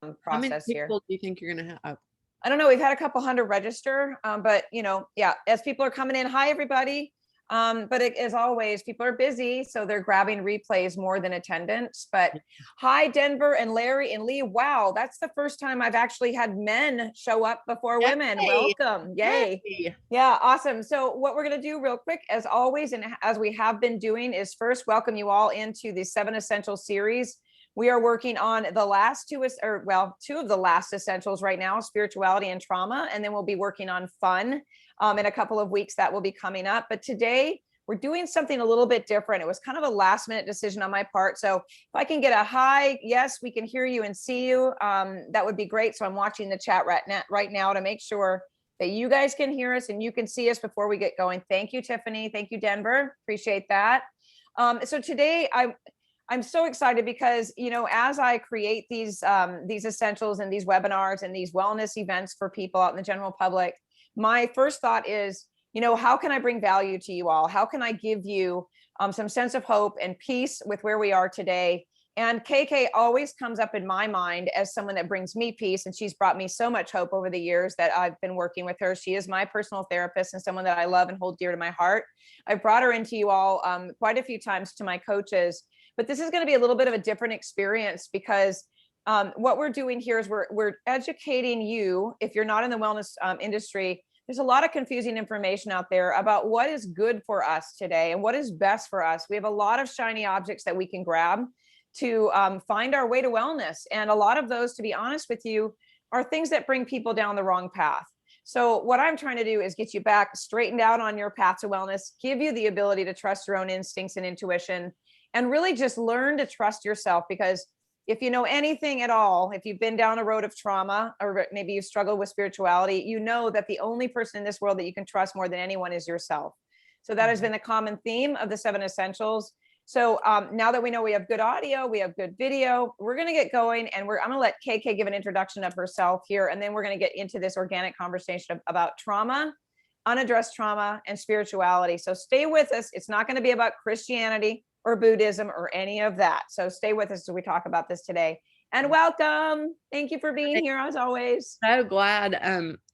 How many process here. people do you think you're going to have? I don't know. We've had a couple hundred register, but yeah, as people are coming in, hi everybody. But as always, people are busy, so they're grabbing replays more than attendance. But hi, Denver and Larry and Lee. Wow, that's the first time I've actually had men show up before women. Yay! Welcome. Yay. Yay! Yeah, awesome. So what we're going to do real quick, as always, and as we have been doing, is first welcome you all into the 7 Essential series. We are working on the last two of the last essentials right now, spirituality and trauma. And then we'll be working on fun in a couple of weeks that will be coming up. But today we're doing something a little bit different. It was kind of a last minute decision on my part. So if I can get a hi, yes, we can hear you and see you. That would be great. So I'm watching the chat right now to make sure that you guys can hear us and you can see us before we get going. Thank you, Tiffany. Thank you, Denver. Appreciate that. So today I'm so excited because, as I create these essentials and these webinars and these wellness events for people out in the general public, my first thought is, how can I bring value to you all? How can I give you some sense of hope and peace with where we are today? And KK always comes up in my mind as someone that brings me peace. And she's brought me so much hope over the years that I've been working with her. She is my personal therapist and someone that I love and hold dear to my heart. I've brought her into you all quite a few times to my coaches. But this is going to be a little bit of a different experience because what we're doing here is we're educating you. If you're not in the wellness industry, there's a lot of confusing information out there about what is good for us today and what is best for us. We have a lot of shiny objects that we can grab to find our way to wellness. And a lot of those, to be honest with you, are things that bring people down the wrong path. So what I'm trying to do is get you back straightened out on your path to wellness, give you the ability to trust your own instincts and intuition, and really just learn to trust yourself. Because if you know anything at all, if you've been down a road of trauma, or maybe you struggle with spirituality, you know that the only person in this world that you can trust more than anyone is yourself. So that has been the common theme of the 7 Essentials. So now that we know we have good audio, we have good video, we're going to get going, and I'm going to let KK give an introduction of herself here, and then we're going to get into this organic conversation about trauma, unaddressed trauma, and spirituality. So stay with us. It's not going to be about Christianity or Buddhism or any of that. So stay with us as we talk about this today. And welcome. Thank you for being here as always. So glad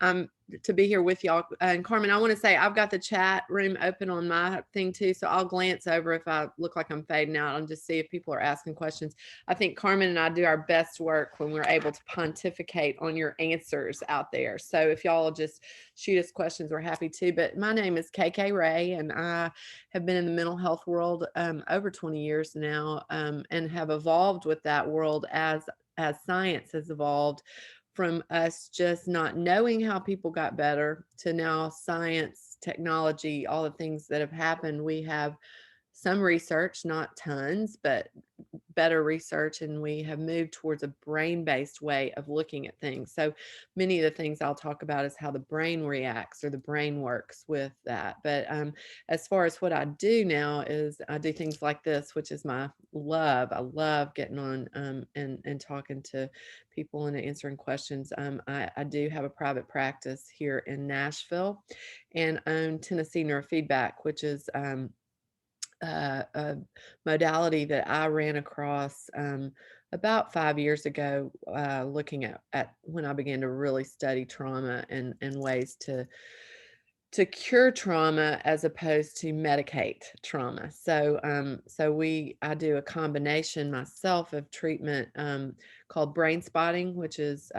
I'm to be here with y'all. And Carmen, I want to say I've got the chat room open on my thing too, so I'll glance over if I look like I'm fading out and just see if people are asking questions. I think Carmen and I do our best work when we're able to pontificate on your answers out there. So if y'all will just shoot us questions, we're happy to. But my name is KK Ray, and I have been in the mental health world over 20 years now, and have evolved with that world as science has evolved, from us just not knowing how people got better to now science, technology, all the things that have happened. We have some research, not tons, but better research, and we have moved towards a brain-based way of looking at things. So many of the things I'll talk about is how the brain reacts or the brain works with that. But as far as what I do now is I do things like this, which is my love. I love getting on and talking to people and answering questions. I do have a private practice here in Nashville and own Tennessee Neurofeedback, which is a modality that I ran across about 5 years ago, looking at when I began to really study trauma and ways to cure trauma as opposed to medicate trauma. So I do a combination myself of treatment called brain spotting, which is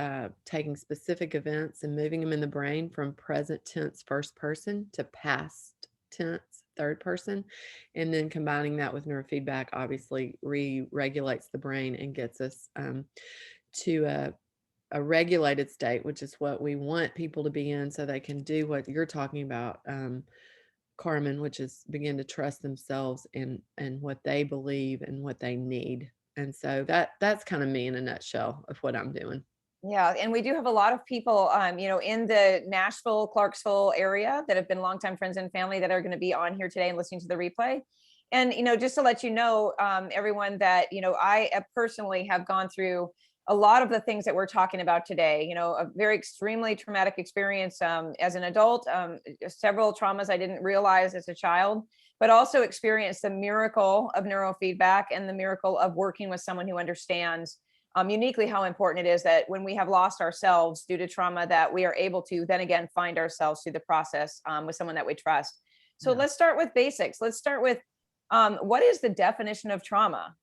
taking specific events and moving them in the brain from present tense first person to past tense third person, and then combining that with neurofeedback obviously re-regulates the brain and gets us to a regulated state, which is what we want people to be in so they can do what you're talking about, Carmen, which is begin to trust themselves and what they believe and what they need. And so that's kind of me in a nutshell of what I'm doing. Yeah, and we do have a lot of people, in the Nashville, Clarksville area that have been longtime friends and family that are going to be on here today and listening to the replay. And, just to let you know, everyone, that, I personally have gone through a lot of the things that we're talking about today, a very extremely traumatic experience as an adult, several traumas I didn't realize as a child, but also experienced the miracle of neurofeedback and the miracle of working with someone who understands uniquely how important it is that when we have lost ourselves due to trauma, that we are able to then again find ourselves through the process with someone that we trust. So Yeah. let's start with basics. Let's start with what is the definition of trauma?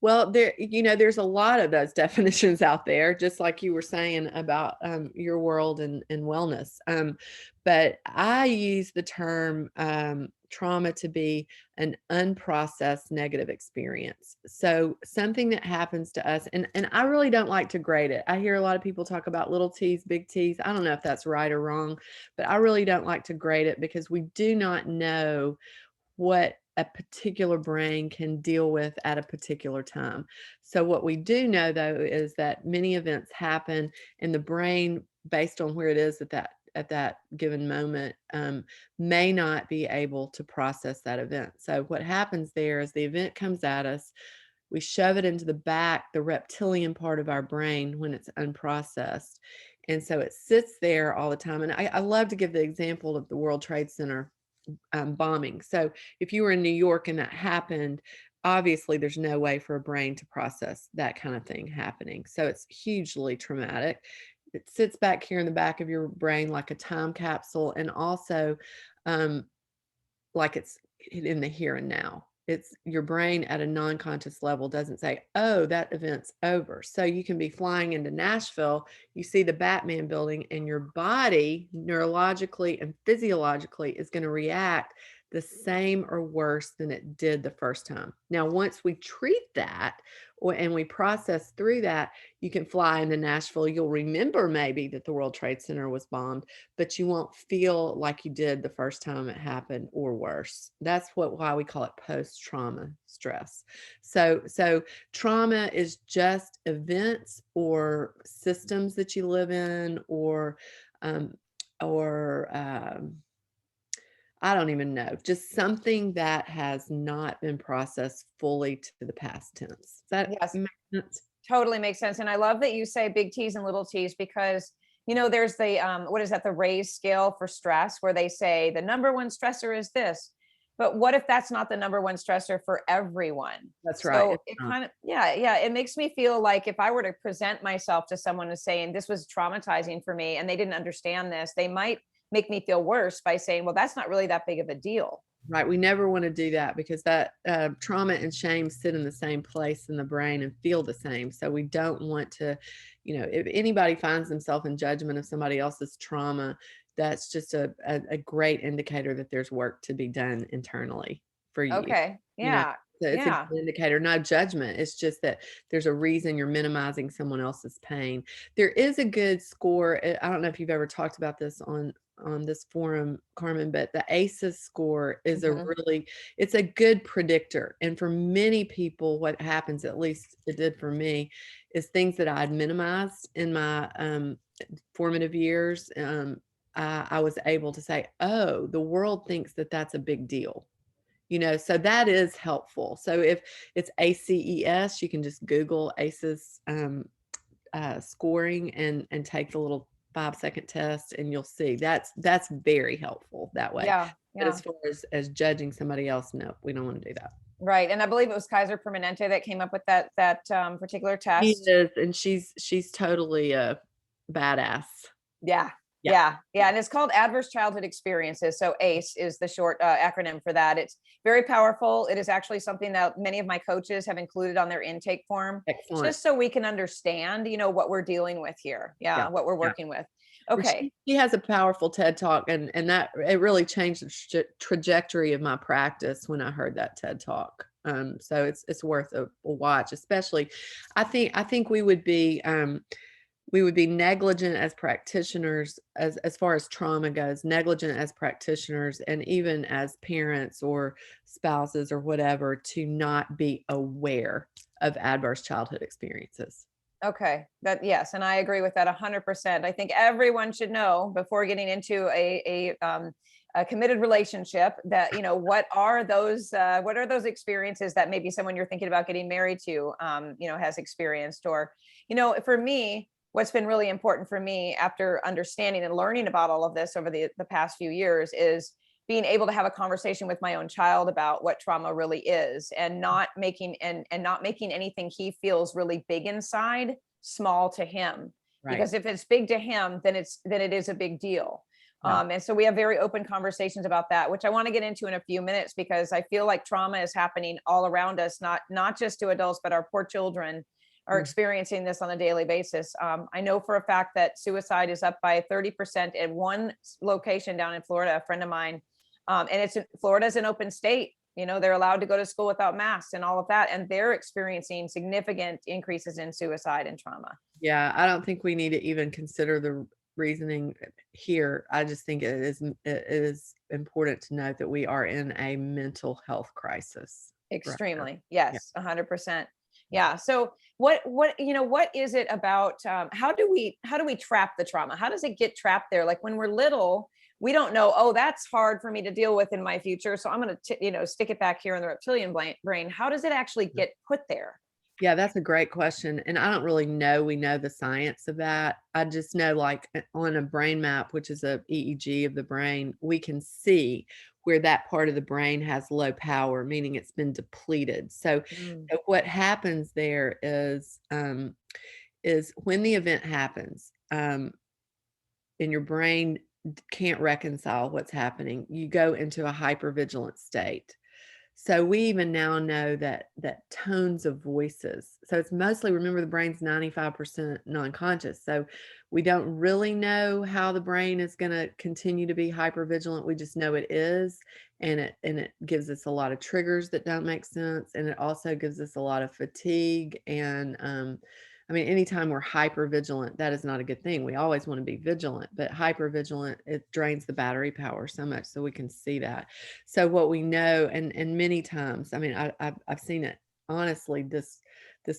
Well, there's a lot of those definitions out there, just like you were saying about your world and wellness. But I use the term trauma to be an unprocessed negative experience. So something that happens to us, and I really don't like to grade it. I hear a lot of people talk about little T's, big T's. I don't know if that's right or wrong, but I really don't like to grade it because we do not know what a particular brain can deal with at a particular time. So what we do know though is that many events happen in the brain based on where it is at that given moment, may not be able to process that event. So what happens there is the event comes at us, we shove it into the back, the reptilian part of our brain when it's unprocessed. And so it sits there all the time. And I love to give the example of the World Trade Center bombing. So if you were in New York and that happened, obviously there's no way for a brain to process that kind of thing happening. So it's hugely traumatic. It sits back here in the back of your brain like a time capsule, and also like it's in the here and now. It's your brain at a non-conscious level doesn't say, oh, that event's over. So you can be flying into Nashville, you see the Batman building, and your body neurologically and physiologically is going to react the same or worse than it did the first time. Now, once we treat that and we process through that, you can fly into Nashville. You'll remember maybe that the World Trade Center was bombed, but you won't feel like you did the first time it happened or worse. That's why we call it post-trauma stress. So trauma is just events or systems that you live in, or I don't even know, just something that has not been processed fully to the past tense. Does that Yes, make sense? totally makes sense. And I love that you say big T's and little T's, because there's the what is that, the raise scale for stress, where they say the number one stressor is this. But what if that's not the number one stressor for everyone? That's right. So It's it not. kind of, yeah, it makes me feel like if I were to present myself to someone as saying this was traumatizing for me and they didn't understand this, they might make me feel worse by saying, well, that's not really that big of a deal. Right. We never want to do that because that trauma and shame sit in the same place in the brain and feel the same. So we don't want to, if anybody finds themselves in judgment of somebody else's trauma, that's just a great indicator that there's work to be done internally for you. Okay. You know, Yeah. so it's a Yeah. good indicator, not judgment. It's just that there's a reason you're minimizing someone else's pain. There is a good score. I don't know if you've ever talked about this on this forum, Carmen, but the ACEs score is Mhm. it's a good predictor. And for many people, what happens, at least it did for me, is things that I'd minimized in my formative years. I was able to say, oh, the world thinks that that's a big deal. So that is helpful. So if it's ACES, you can just Google ACEs scoring and take the little 5-second test, and you'll see that's very helpful that way. Yeah. But Yeah. as far as judging somebody else, no, we don't want to do that. Right. And I believe it was Kaiser Permanente that came up with that particular She test. is, and she's totally a badass. Yeah. Yeah. Yeah. Yeah. Yeah. And it's called Adverse Childhood Experiences. So ACE is the short acronym for that. It's very powerful. It is actually something that many of my coaches have included on their intake form, Excellent. just so we can understand, what we're dealing with here. Yeah. Yeah. What we're Yeah. working with. Well, Okay. she has a powerful TED Talk, and that it really changed the trajectory of my practice when I heard that TED Talk. So it's worth a watch, especially. I think we would be negligent as practitioners as far as trauma goes, negligent as practitioners and even as parents or spouses or whatever, to not be aware of adverse childhood experiences. Okay. Yes. And I agree with that 100%. I think everyone should know before getting into a committed relationship that, what are those experiences that maybe someone you're thinking about getting married to, has experienced, or, for me, what's been really important for me after understanding and learning about all of this over the past few years is being able to have a conversation with my own child about what trauma really is, and not making anything he feels really big inside small to him. Right. Because if it's big to him, then it is a big deal. Yeah. And so we have very open conversations about that, which I want to get into in a few minutes, because I feel like trauma is happening all around us, not just to adults, but our poor children are experiencing this on a daily basis. I know for a fact that suicide is up by 30% at one location down in Florida, a friend of mine. And Florida's an open state. You know, they're allowed to go to school without masks and all of that. And they're experiencing significant increases in suicide and trauma. Yeah, I don't think we need to even consider the reasoning here. I just think it is important to note that we are in a mental health crisis. Extremely. Yes, 100%. Yeah. So what is it about, how do we trap the trauma? How does it get trapped there? Like when we're little, we don't know, oh, that's hard for me to deal with in my future, so I'm going to stick it back here in the reptilian brain. How does it actually get put there? Yeah, that's a great question. And I don't really know. We know the science of that. I just know, like on a brain map, which is a EEG of the brain, we can see where that part of the brain has low power, meaning it's been depleted. So what happens there is when the event happens, and your brain can't reconcile what's happening, you go into a hypervigilant state. So we even now know that tones of voices. So it's mostly, remember, the brain's 95% non-conscious. So we don't really know how the brain is going to continue to be hypervigilant. We just know it is, and it gives us a lot of triggers that don't make sense, and it also gives us a lot of fatigue. And I mean, anytime we're hyper vigilant, that is not a good thing. We always want to be vigilant, but hyper vigilant, it drains the battery power so much. So we can see that. So what we know, and many times, I mean, I've seen it honestly this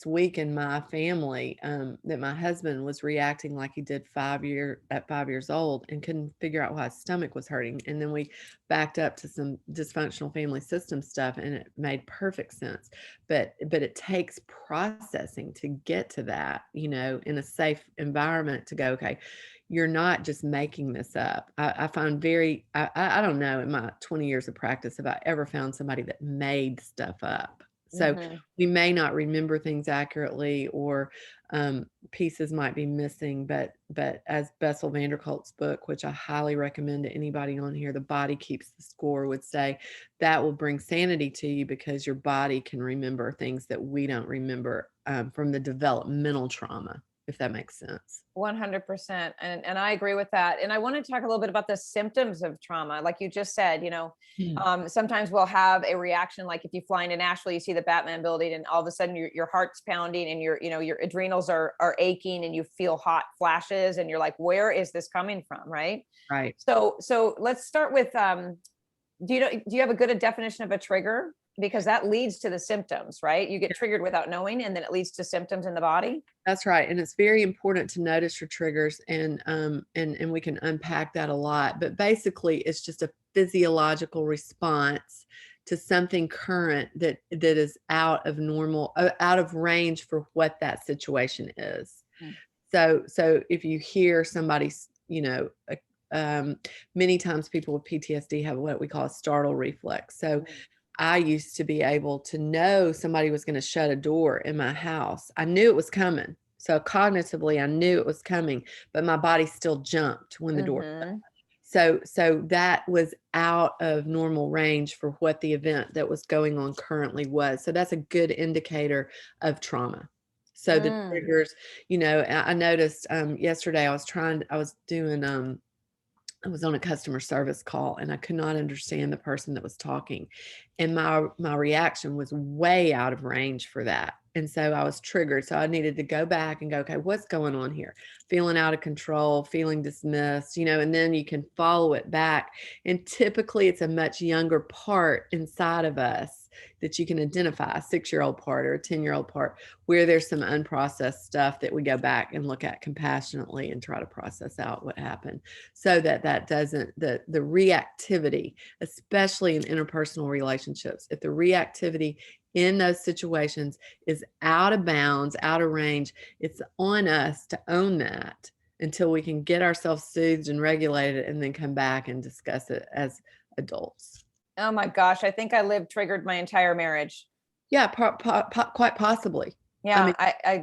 week in my family, that my husband was reacting like he did at 5 years old, and couldn't figure out why his stomach was hurting. And then we backed up to some dysfunctional family system stuff, and it made perfect sense. But it takes processing to get to that, in a safe environment, to go, okay, you're not just making this up. I find I don't know, in my 20 years of practice, if I ever found somebody that made stuff up. So we may not remember things accurately, or pieces might be missing, but as Bessel van der Kolk's book, which I highly recommend to anybody on here, The Body Keeps the Score, would say that will bring sanity to you, because your body can remember things that we don't remember from the developmental trauma, if that makes sense. 100%. And I agree with that. And I want to talk a little bit about the symptoms of trauma. Like you just said, sometimes we'll have a reaction, like if you fly into Nashville, you see the Batman building, and all of a sudden your heart's pounding, and your adrenals are aching, and you feel hot flashes, and you're like, where is this coming from? Right. Right. So let's start with, do you have a good definition of a trigger? Because that leads to the symptoms, right? You get triggered without knowing, and then it leads to symptoms in the body. That's right. And it's very important to notice your triggers, and we can unpack that a lot. But basically, it's just a physiological response to something current that is out of normal, out of range for what that situation is. So if you hear somebody's, many times people with PTSD have what we call a startle reflex. So I used to be able to know somebody was going to shut a door in my house. I knew it was coming. So cognitively, I knew it was coming, but my body still jumped when the door shut. So that was out of normal range for what the event that was going on currently was. So that's a good indicator of trauma. So the triggers, I noticed yesterday I was on a customer service call, and I could not understand the person that was talking. And my reaction was way out of range for that. And so I was triggered. So I needed to go back and go, okay, what's going on here? Feeling out of control, feeling dismissed, and then you can follow it back. And typically it's a much younger part inside of us that you can identify, a 6-year-old part or a 10-year-old part, where there's some unprocessed stuff that we go back and look at compassionately and try to process out what happened, so that doesn't, the reactivity, especially in interpersonal relationships, if the reactivity in those situations is out of bounds, out of range, it's on us to own that until we can get ourselves soothed and regulated, and then come back and discuss it as adults. Oh my gosh, I think I lived triggered my entire marriage. Yeah, quite possibly. I Yeah, mean,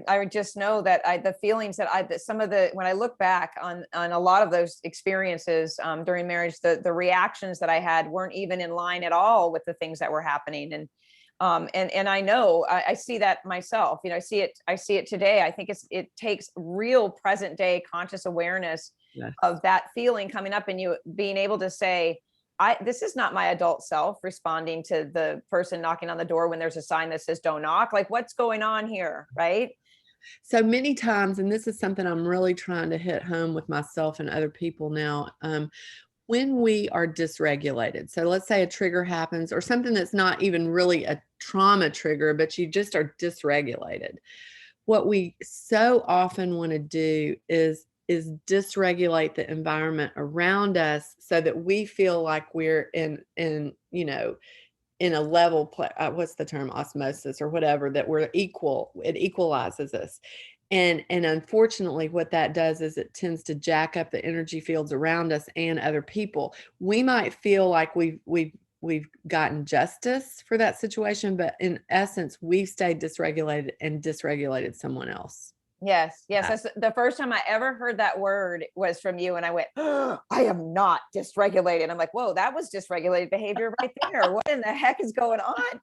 I just know that the feelings that some of the, when I look back on a lot of those experiences during marriage, the reactions that I had weren't even in line at all with the things that were happening. And I know I see that myself. You know, I see it today. I think it takes real present day conscious awareness yes. of that feeling coming up, and you being able to say, this is not my adult self responding to the person knocking on the door when there's a sign that says don't knock. Like, what's going on here? Right. So many times, and this is something I'm really trying to hit home with myself and other people now, when we are dysregulated. So let's say a trigger happens or something that's not even really a trauma trigger, but you just are dysregulated. What we so often want to do is dysregulate the environment around us so that we feel like we're in you know, in a level what's the term, osmosis or whatever, that we're equal. It equalizes us. And unfortunately what that does is it tends to jack up the energy fields around us and other people. We might feel like we've gotten justice for that situation, but in essence we've stayed dysregulated and dysregulated someone else. Yes, yes. That's the first time I ever heard that word was from you. And I went, oh, I am not dysregulated. I'm like, whoa, that was dysregulated behavior right there. What in the heck is going on?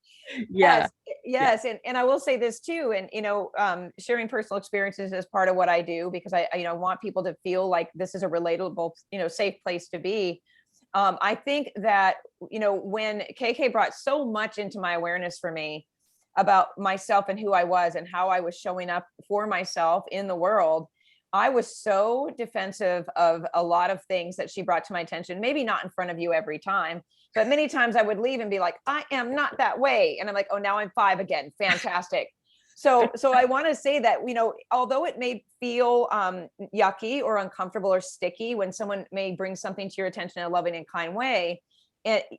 Yeah. Yes, yes. And I will say this too. And, sharing personal experiences is part of what I do, because I want people to feel like this is a relatable, safe place to be. I think that, when KK brought so much into my awareness for me about myself and who I was and how I was showing up for myself in the world, I was so defensive of a lot of things that she brought to my attention. Maybe not in front of you every time, but many times I would leave and be like, I am not that way. And I'm like, oh, now I'm 5 again. Fantastic. So I want to say that, although it may feel yucky or uncomfortable or sticky when someone may bring something to your attention in a loving and kind way,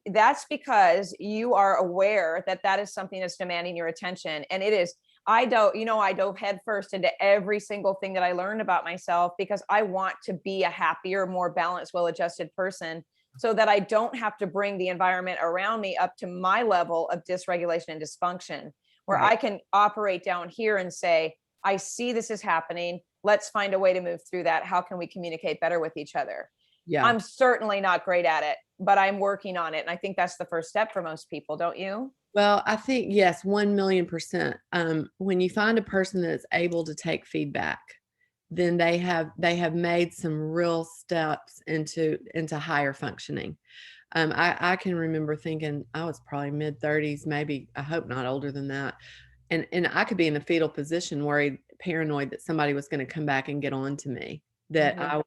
that's because you are aware that that is something that's demanding your attention. And it is, I dove headfirst into every single thing that I learned about myself, because I want to be a happier, more balanced, well-adjusted person, so that I don't have to bring the environment around me up to my level of dysregulation and dysfunction, where Right. I can operate down here and say, I see this is happening. Let's find a way to move through that. How can we communicate better with each other? Yeah. I'm certainly not great at it, but I'm working on it. And I think that's the first step for most people, don't you? Well, I think yes, 1,000,000%. When you find a person that's able to take feedback, then they have made some real steps into higher functioning. I can remember thinking I was probably mid-30s, maybe, I hope not older than that. And I could be in the fetal position, worried, paranoid that somebody was going to come back and get on to me. That Mhm.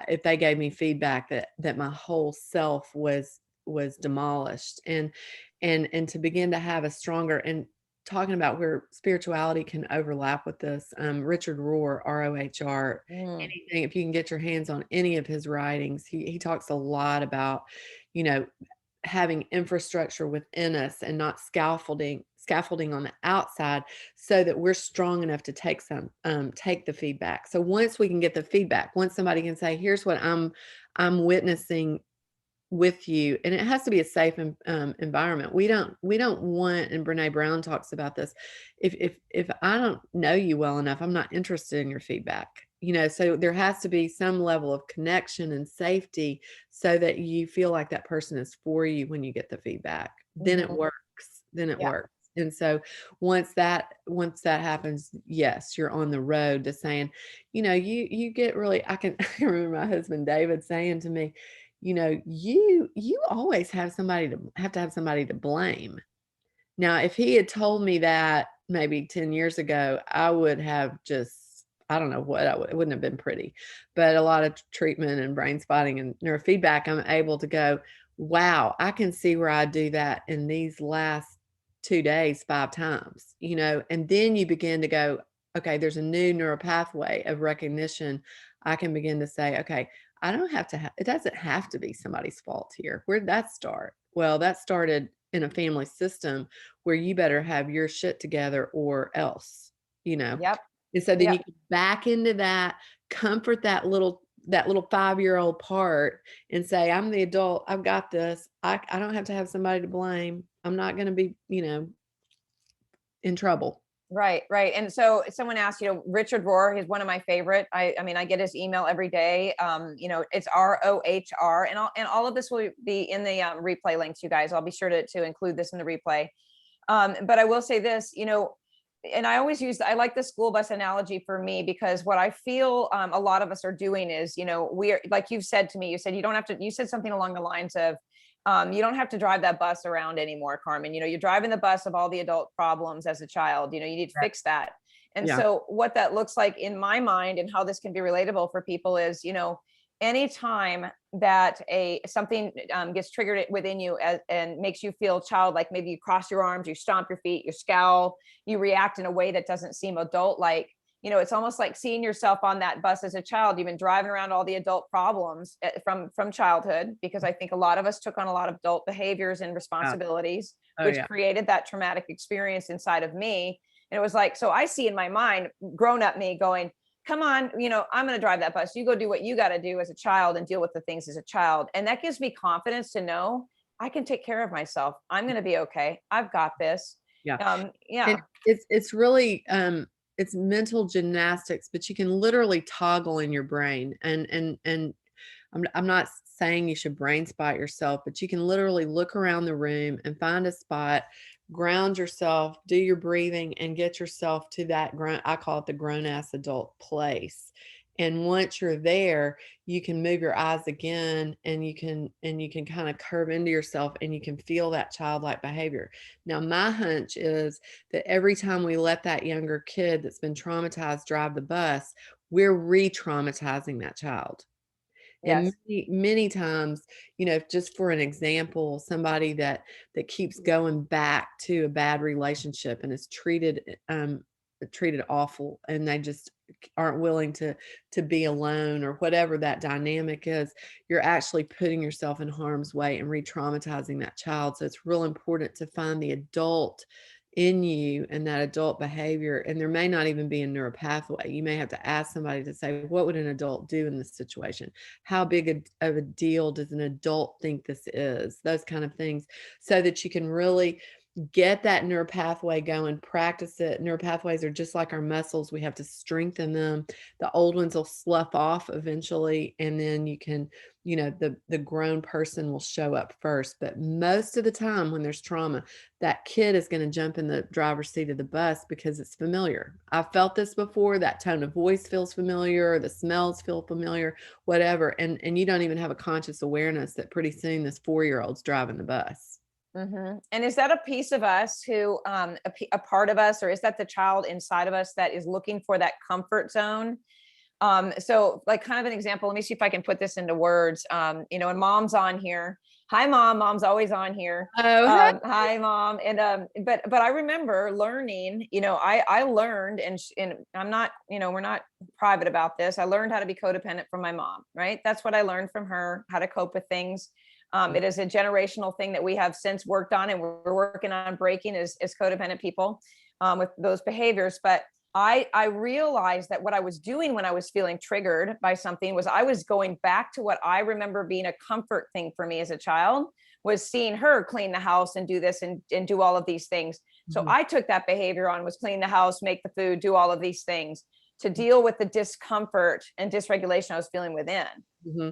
if they gave me feedback, that my whole self was demolished. And to begin to have a stronger, and talking about where spirituality can overlap with this, Richard Rohr, Rohr, Mm. anything, if you can get your hands on any of his writings, he talks a lot about, you know, having infrastructure within us and not scaffolding on the outside, so that we're strong enough to take the feedback. So once we can get the feedback, once somebody can say, here's what I'm witnessing with you, and it has to be a safe environment. We don't want, and Brene Brown talks about this, if I don't know you well enough, I'm not interested in your feedback. So there has to be some level of connection and safety, so that you feel like that person is for you when you get the feedback. Then it Mhm. works. Then it Yeah. works. And so once that happens, yes, you're on the road to saying, you get really, I can remember my husband David saying to me, you always have somebody to blame. Now, if he had told me that maybe 10 years ago, I would have just, I don't know what it wouldn't have been pretty. But a lot of treatment and brain spotting and neurofeedback, I'm able to go, wow, I can see where I do that in these last 2 days, 5 times, and then you begin to go, okay, there's a new neural pathway of recognition. I can begin to say, okay, I don't have to it doesn't have to be somebody's fault here. Where'd that start? Well, that started in a family system where you better have your shit together or else, you know. Yep. And so then you Yep. can back into that, comfort that little that little 5-year-old part and say, I'm the adult, I've got this. I don't have to have somebody to blame. I'm not going to be, in trouble. Right, right. And so someone asked, Richard Rohr, he's one of my favorite. I mean, I get his email every day. It's ROHR, and all of this will be in the replay links, you guys. I'll be sure to include this in the replay. But I will say this, and I always I like the school bus analogy for me, because what I feel a lot of us are doing is, we are, like you've said to me, you said you don't have to, you said something along the lines of, you don't have to drive that bus around anymore, Carmen. You're driving the bus of all the adult problems as a child. You need to fix that. And Yeah. so what that looks like in my mind, and how this can be relatable for people is, anytime that something gets triggered within you and makes you feel childlike, maybe you cross your arms, you stomp your feet, you scowl, you react in a way that doesn't seem adult-like. It's almost like seeing yourself on that bus as a child. You've been driving around all the adult problems from childhood, because I think a lot of us took on a lot of adult behaviors and responsibilities, which created that traumatic experience inside of me. And it was like, so I see in my mind, grown-up me going, come on, I'm going to drive that bus. You go do what you got to do as a child and deal with the things as a child. And that gives me confidence to know I can take care of myself. I'm going to be okay. I've got this. Yeah. Yeah. And it's really, it's mental gymnastics, but you can literally toggle in your brain. And I'm not saying you should brain spot yourself, but you can literally look around the room and find a spot, ground yourself, do your breathing, and get yourself to that I call it the grown ass adult place. And once you're there, you can move your eyes again, and you can kind of curve into yourself, and you can feel that childlike behavior. Now, my hunch is that every time we let that younger kid that's been traumatized drive the bus, we're re-traumatizing that child. And Yes. many times, just for an example, somebody that keeps going back to a bad relationship and is treated awful, and they just aren't willing to be alone, or whatever that dynamic is, you're actually putting yourself in harm's way and re-traumatizing that child. So it's real important to find the adult in you and that adult behavior. And there may not even be a neuropathway. You may have to ask somebody to say, what would an adult do in this situation? How big of a deal does an adult think this is? Those kind of things, so that you can really get that neuropathway going, practice it. Neuropathways are just like our muscles. We have to strengthen them. The old ones will slough off eventually, and then you can, the grown person will show up first. But most of the time when there's trauma, that kid is going to jump in the driver's seat of the bus because it's familiar. I've felt this before. That tone of voice feels familiar, the smells feel familiar, whatever. And you don't even have a conscious awareness that pretty soon this 4-year-old's driving the bus. Mm-hmm. And is that a piece of us who, a part of us, or is that the child inside of us that is looking for that comfort zone? So like kind of an example, let me see if I can put this into words. And mom's on here. Hi, mom. Mom's always on here. Oh, Hi, mom. And, but I remember learning, I learned, and I'm not, we're not private about this. I learned how to be codependent from my mom, right? That's what I learned from her, how to cope with things. It is a generational thing that we have since worked on, and we're working on breaking as codependent people with those behaviors. But I realized that what I was doing when I was feeling triggered by something was I was going back to what I remember being a comfort thing for me as a child, was seeing her clean the house and do this and do all of these things. So I took that behavior on, was clean the house, make the food, do all of these things to deal with the discomfort and dysregulation I was feeling within. Mm-hmm.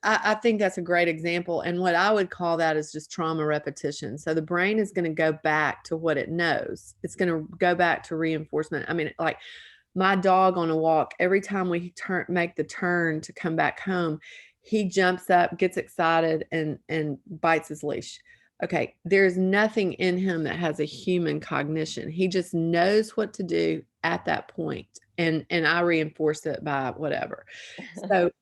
I think that's a great example. And what I would call that is just trauma repetition. So the brain is going to go back to what it knows. It's going to go back to reinforcement. I mean, like my dog on a walk, every time we make the turn to come back home, he jumps up, gets excited, and bites his leash. Okay, there's nothing in him that has a human cognition. He just knows what to do at that point. And I reinforce it by whatever.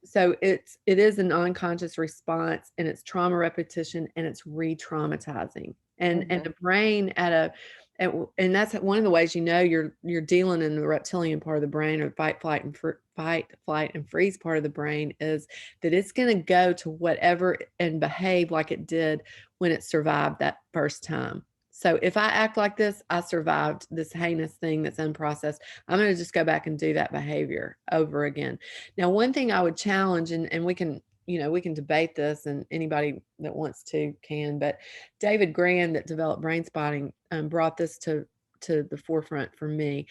So it is an unconscious response, and it's trauma repetition, and it's re-traumatizing. And the brain and that's one of the ways you're dealing in the reptilian part of the brain, or fight, flight, and freeze part of the brain, is that it's going to go to whatever and behave like it did when it survived that first time. So if I act like this, I survived this heinous thing that's unprocessed. I'm going to just go back and do that behavior over again. Now, one thing I would challenge, and we can, we can debate this, and anybody that wants to can, but David Grand, that developed brain spotting, brought this to the forefront for me.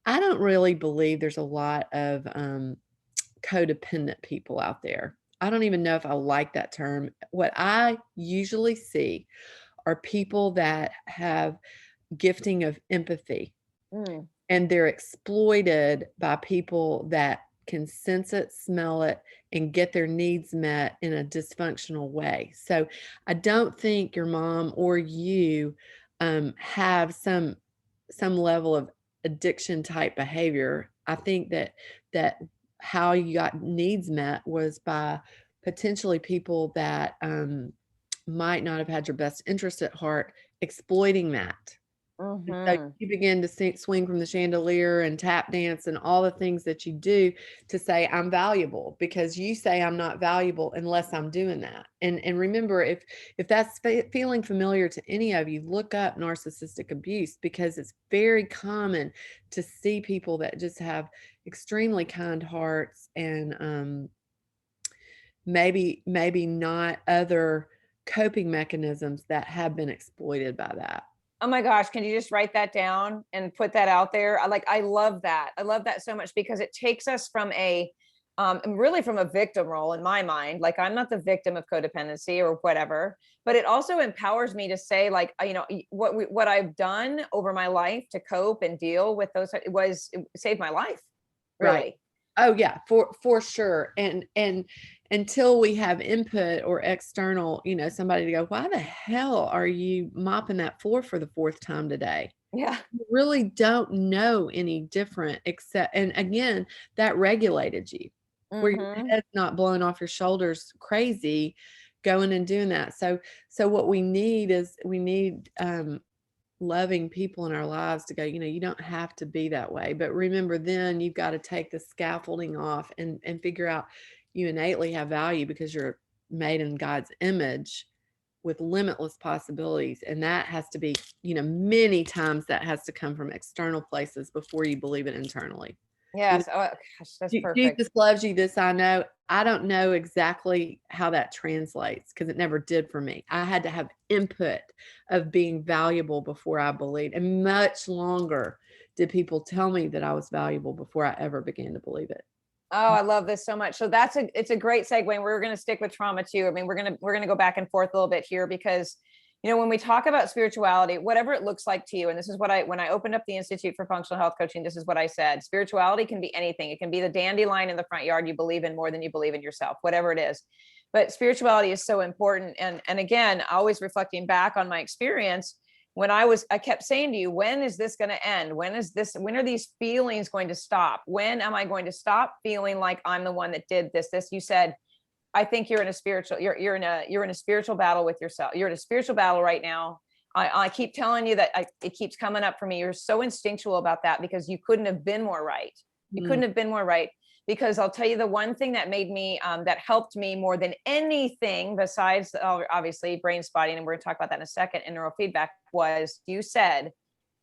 I don't really believe there's a lot of codependent people out there. I don't even know if I like that term. What I usually see are people that have gifting of empathy, and they're exploited by people that can sense it, smell it, and get their needs met in a dysfunctional way. So I don't think your mom or you have some level of addiction type behavior. I think that how you got needs met was by potentially people that might not have had your best interest at heart, exploiting that. So you begin to swing from the chandelier and tap dance and all the things that you do to say I'm valuable, because you say I'm not valuable unless I'm doing that. And remember, if that's feeling familiar to any of you, look up narcissistic abuse, because it's very common to see people that just have extremely kind hearts and maybe not other coping mechanisms that have been exploited by that. Oh my gosh, can you just write that down and put that out there? I love that. I love that so much, because it takes us from really from a victim role in my mind. Like, I'm not the victim of codependency or whatever, but it also empowers me to say, like, what I've done over my life to cope and deal with those it saved my life. Really. Right. Oh yeah, for sure. And until we have input or external, somebody to go, why the hell are you mopping that floor for the fourth time today? Yeah. You really don't know any different, except, and again, that regulated you, where your head's not blowing off your shoulders crazy going and doing that. So what we need is loving people in our lives to go, you don't have to be that way. But remember, then you've got to take the scaffolding off and figure out you innately have value because you're made in God's image with limitless possibilities. And that has to be, many times that has to come from external places before you believe it internally. Yes. Oh gosh, that's perfect. Jesus loves you, this I know. I don't know exactly how that translates, because it never did for me. I had to have input of being valuable before I believed. And much longer did people tell me that I was valuable before I ever began to believe it. Oh, I love this so much. So it's a great segue. We're going to stick with trauma too. I mean, we're going to go back and forth a little bit here, because when we talk about spirituality, whatever it looks like to you, and this is what when I opened up the Institute for Functional Health Coaching, this is what I said: spirituality can be anything. It can be the dandelion in the front yard you believe in more than you believe in yourself, whatever it is. But spirituality is so important. And again, always reflecting back on my experience, when I kept saying to you, when is this going to end? When are these feelings going to stop? When am I going to stop feeling like I'm the one that did this? You said, I think you're in a spiritual battle with yourself. You're in a spiritual battle right now. I keep telling you that it keeps coming up for me. You're so instinctual about that, because you couldn't have been more right. You couldn't have been more right. Because I'll tell you, the one thing that made me, that helped me more than anything, besides obviously brain spotting, and we're going to talk about that in a second, and neurofeedback, was you said,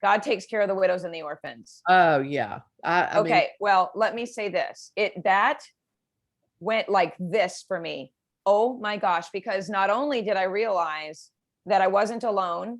God takes care of the widows and the orphans. Oh yeah. I mean, well, let me say this. That went like this for me. Oh my gosh, because not only did I realize that I wasn't alone,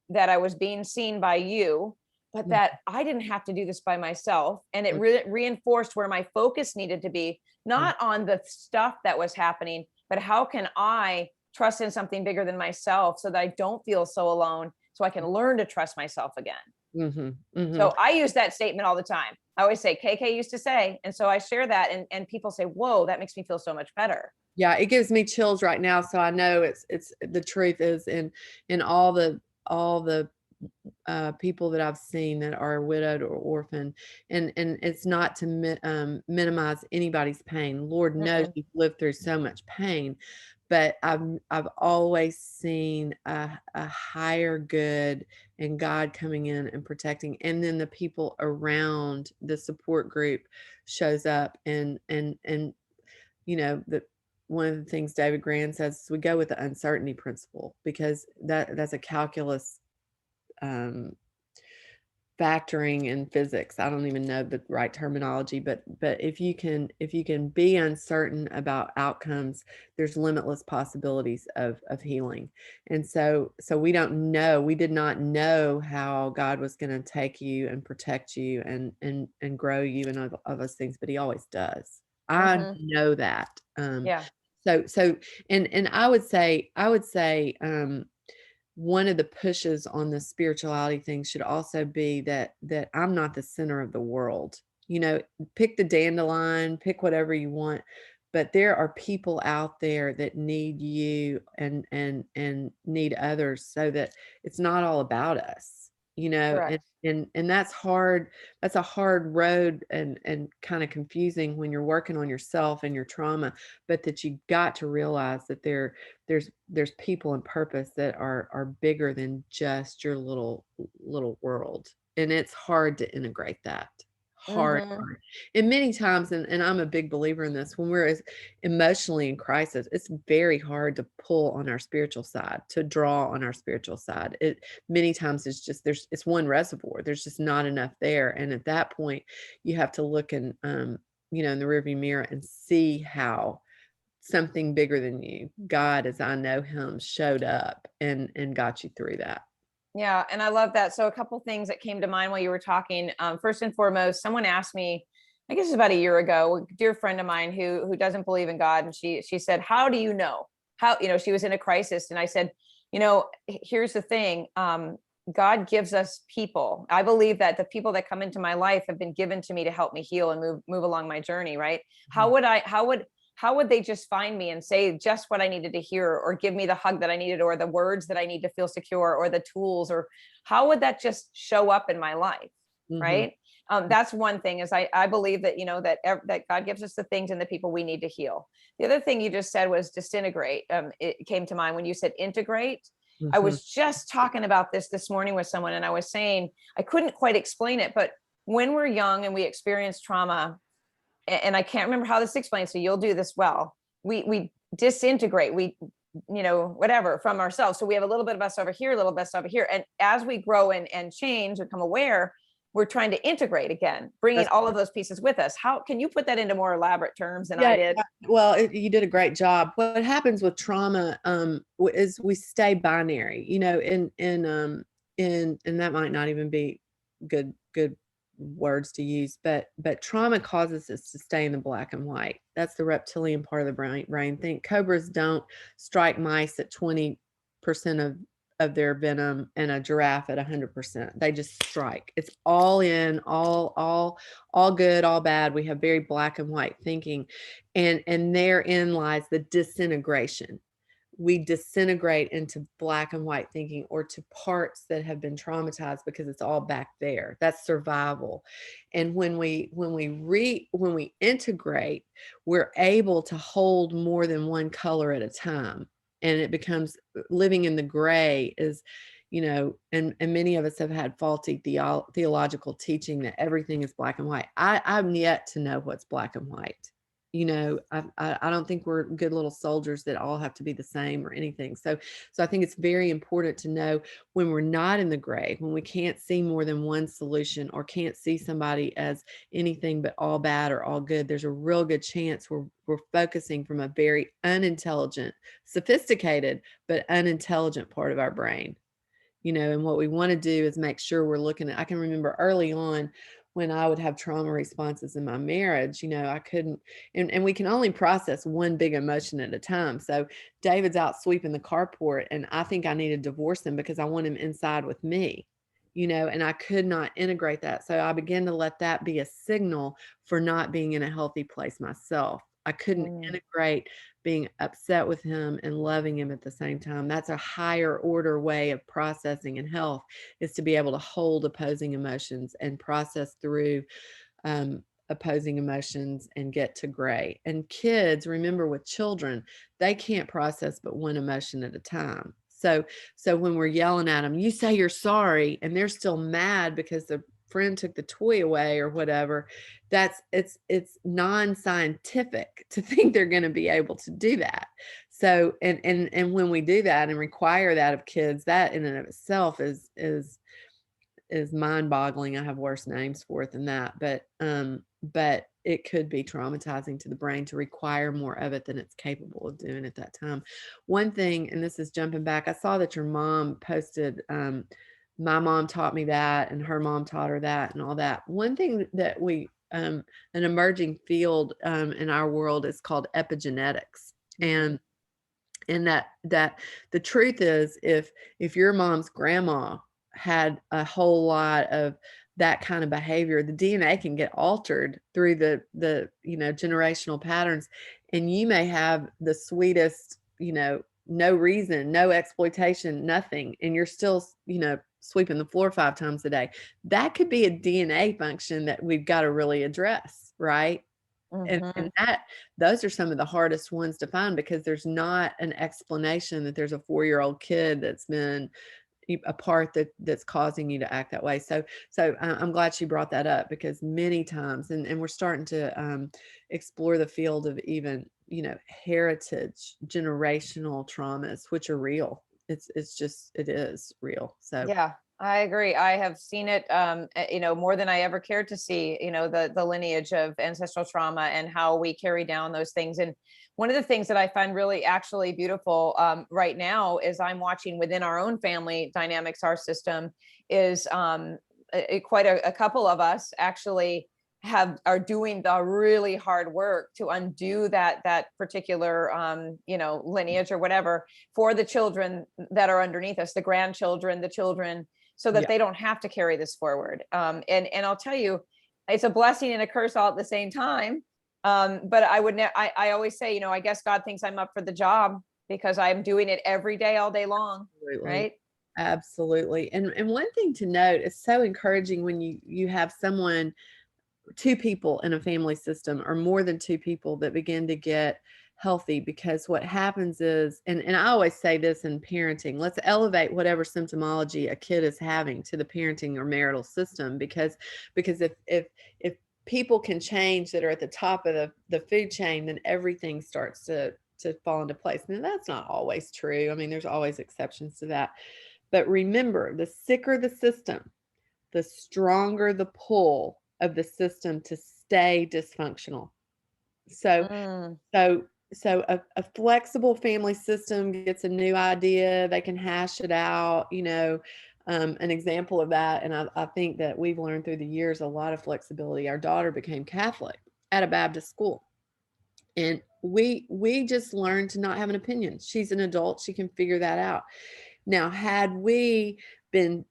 that I was being seen by you, but that I didn't have to do this by myself. And it reinforced where my focus needed to be, not on the stuff that was happening, but how can I trust in something bigger than myself so that I don't feel so alone, so I can learn to trust myself again. So I use that statement all the time. I always say, KK used to say, and so I share that, and people say, whoa, that makes me feel so much better. Yeah, it gives me chills right now. So I know it's the truth is in all the people that I've seen that are widowed or orphaned, and it's not to minimize anybody's pain. Lord knows you've lived through so much pain, but I've always seen a higher good and God coming in and protecting, and then the people around the support group shows up and the one of the things David Grand says is we go with the uncertainty principle, because that's a calculus factoring in physics. I don't even know the right terminology, but if you can be uncertain about outcomes, there's limitless possibilities of healing. And so we did not know how God was going to take you and protect you and grow you and all those things, but he always does. I know that. Yeah. So and I would say one of the pushes on the spirituality thing should also be that I'm not the center of the world. Pick the dandelion, pick whatever you want, but there are people out there that need you and need others, so that it's not all about us, Correct. and that's hard. That's a hard road and kind of confusing when you're working on yourself and your trauma, but that you got to realize that there's people and purpose that are bigger than just your little world. And it's hard to integrate that. Hard. And many times, and I'm a big believer in this, when we're as emotionally in crisis, it's very hard to pull on our spiritual side, to draw on our spiritual side. It many times it's just it's one reservoir. There's just not enough there. And at that point, you have to look in in the rearview mirror and see how something bigger than you, God as I know him, showed up and got you through that. Yeah, and I love that. So a couple things that came to mind while you were talking. First and foremost, someone asked me, I guess it's about a year ago, a dear friend of mine who doesn't believe in God, and she said, "How do you know?" How, she was in a crisis, and I said, here's the thing. God gives us people. I believe that the people that come into my life have been given to me to help me heal and move along my journey. Right? How would they just find me and say just what I needed to hear, or give me the hug that I needed, or the words that I need to feel secure, or the tools, or how would that just show up in my life? Right. That's one thing, is I believe that, that God gives us the things and the people we need to heal. The other thing you just said was disintegrate. It came to mind when you said integrate. I was just talking about this morning with someone, and I was saying, I couldn't quite explain it, but when we're young and we experience trauma, and I can't remember how this explains, so you'll do this well. We disintegrate, whatever, from ourselves. So we have a little bit of us over here, a little bit of us over here. And as we grow and change, become aware, we're trying to integrate again, bringing all of those pieces with us. How can you put that into more elaborate terms than I did? Well, you did a great job. What happens with trauma is we stay binary, and that might not even be good words to use, but trauma causes us to stay in the black and white. That's the reptilian part of the brain. Think cobras don't strike mice at 20% of their venom, and a giraffe at 100%. They just strike. It's all in, all good, all bad. We have very black and white thinking, and therein lies the disintegration. We disintegrate into black and white thinking, or to parts that have been traumatized, because it's all back there. That's survival. And when we integrate, we're able to hold more than one color at a time. And it becomes living in the gray is, and many of us have had faulty theological teaching that everything is black and white. I'm yet to know what's black and white. I don't think we're good little soldiers that all have to be the same or anything. So I think it's very important to know when we're not in the gray, when we can't see more than one solution, or can't see somebody as anything but all bad or all good. There's a real good chance we're focusing from a very unintelligent, sophisticated, but unintelligent part of our brain. And what we want to do is make sure we're looking at, I can remember early on when I would have trauma responses in my marriage, I couldn't, and we can only process one big emotion at a time. So David's out sweeping the carport, and I think I need to divorce him because I want him inside with me, and I could not integrate that. So I began to let that be a signal for not being in a healthy place myself. I couldn't integrate being upset with him and loving him at the same time. That's a higher order way of processing in health, is to be able to hold opposing emotions and process through opposing emotions and get to gray. And kids, remember, with children, they can't process but one emotion at a time. So when we're yelling at them, you say you're sorry, and they're still mad because friend took the toy away or whatever, it's non-scientific to think they're going to be able to do that. So, and when we do that and require that of kids, that in and of itself is mind-boggling. I have worse names for it than that, but it could be traumatizing to the brain to require more of it than it's capable of doing at that time. One thing, and this is jumping back, I saw that your mom posted, my mom taught me that, and her mom taught her that, and all that. One thing that an emerging field in our world is called epigenetics. And that the truth is, if your mom's grandma had a whole lot of that kind of behavior, the DNA can get altered through the generational patterns, and you may have the sweetest, no reason, no exploitation, nothing, and you're still, sweeping the floor 5 times a day. That could be a DNA function that we've got to really address, right? And those are some of the hardest ones to find, because there's not an explanation that there's a 4-year-old kid that's been a part that's causing you to act that way. So I'm glad she brought that up, because many times, and we're starting to explore the field of even, heritage, generational traumas, which are real. It is real. So yeah, I agree. I have seen it, more than I ever cared to see, the lineage of ancestral trauma and how we carry down those things. And one of the things that I find really actually beautiful right now is I'm watching within our own family dynamics, our system is quite a couple of us actually are doing the really hard work to undo that particular lineage or whatever for the children that are underneath us, the grandchildren, the children, so that they don't have to carry this forward. And I'll tell you, it's a blessing and a curse all at the same time. But I always say, I guess God thinks I'm up for the job, because I'm doing it every day, all day long. Absolutely. Right. Absolutely. And one thing to note, it's so encouraging when you have someone, 2 people in a family system, or more than 2 people, that begin to get healthy, because what happens is, and I always say this in parenting, let's elevate whatever symptomology a kid is having to the parenting or marital system, because if people can change that are at the top of the food chain, then everything starts to fall into place. Now, that's not always true. I mean, there's always exceptions to that. But remember, the sicker the system, the stronger the pull of the system to stay dysfunctional. So a flexible family system gets a new idea, they can hash it out, an example of that. And I think that we've learned through the years a lot of flexibility. Our daughter became Catholic at a Baptist school, and we just learned to not have an opinion. She's an adult, she can figure that out. Now, had we been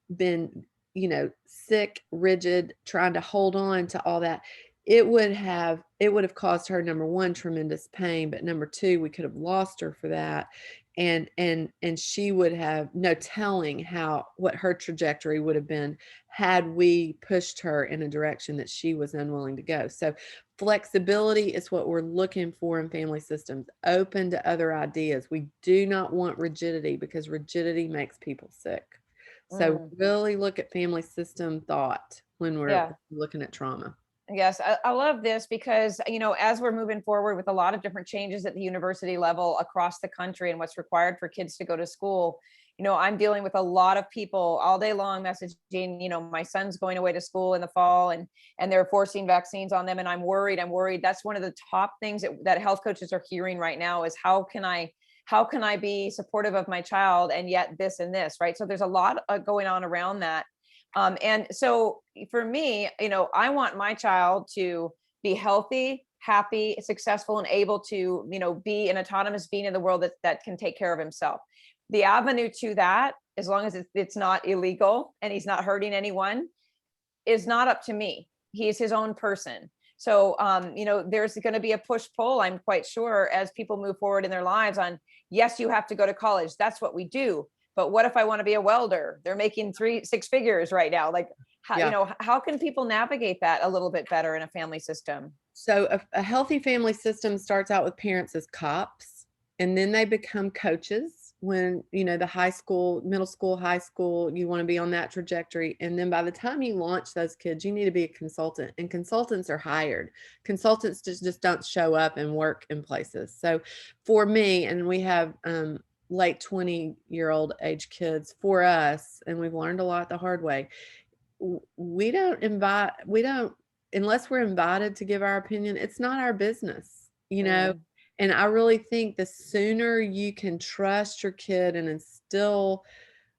sick, rigid, trying to hold on to all that, it would have caused her, number 1, tremendous pain, but number 2, we could have lost her for that. And she would have no telling what her trajectory would have been had we pushed her in a direction that she was unwilling to go. So flexibility is what we're looking for in family systems, open to other ideas. We do not want rigidity, because rigidity makes people sick. So really look at family system thought when we're looking at trauma. Yes, I love this, because, as we're moving forward with a lot of different changes at the university level across the country and what's required for kids to go to school, I'm dealing with a lot of people all day long messaging, my son's going away to school in the fall, and they're forcing vaccines on them. And I'm worried. That's one of the top things that health coaches are hearing right now is how can I be supportive of my child, and yet this and this, right? So there's a lot going on around that. And so for me, I want my child to be healthy, happy, successful, and able to, be an autonomous being in the world that can take care of himself. The avenue to that, as long as it's not illegal and he's not hurting anyone, is not up to me. He's his own person. So, there's going to be a push-pull, I'm quite sure, as people move forward in their lives on, yes, you have to go to college. That's what we do. But what if I want to be a welder? They're making 6 figures right now. Like, how can people navigate that a little bit better in a family system? So a healthy family system starts out with parents as cops, and then they become coaches, when, you know, the high school, middle school, high school, you want to be on that trajectory. And then by the time you launch those kids, you need to be a consultant, and consultants are hired. Consultants just don't show up and work in places. So for me, and we have late 20-year-old age kids, for us, and we've learned a lot the hard way. We don't, unless we're invited to give our opinion, it's not our business, you know. And I really think the sooner you can trust your kid and instill,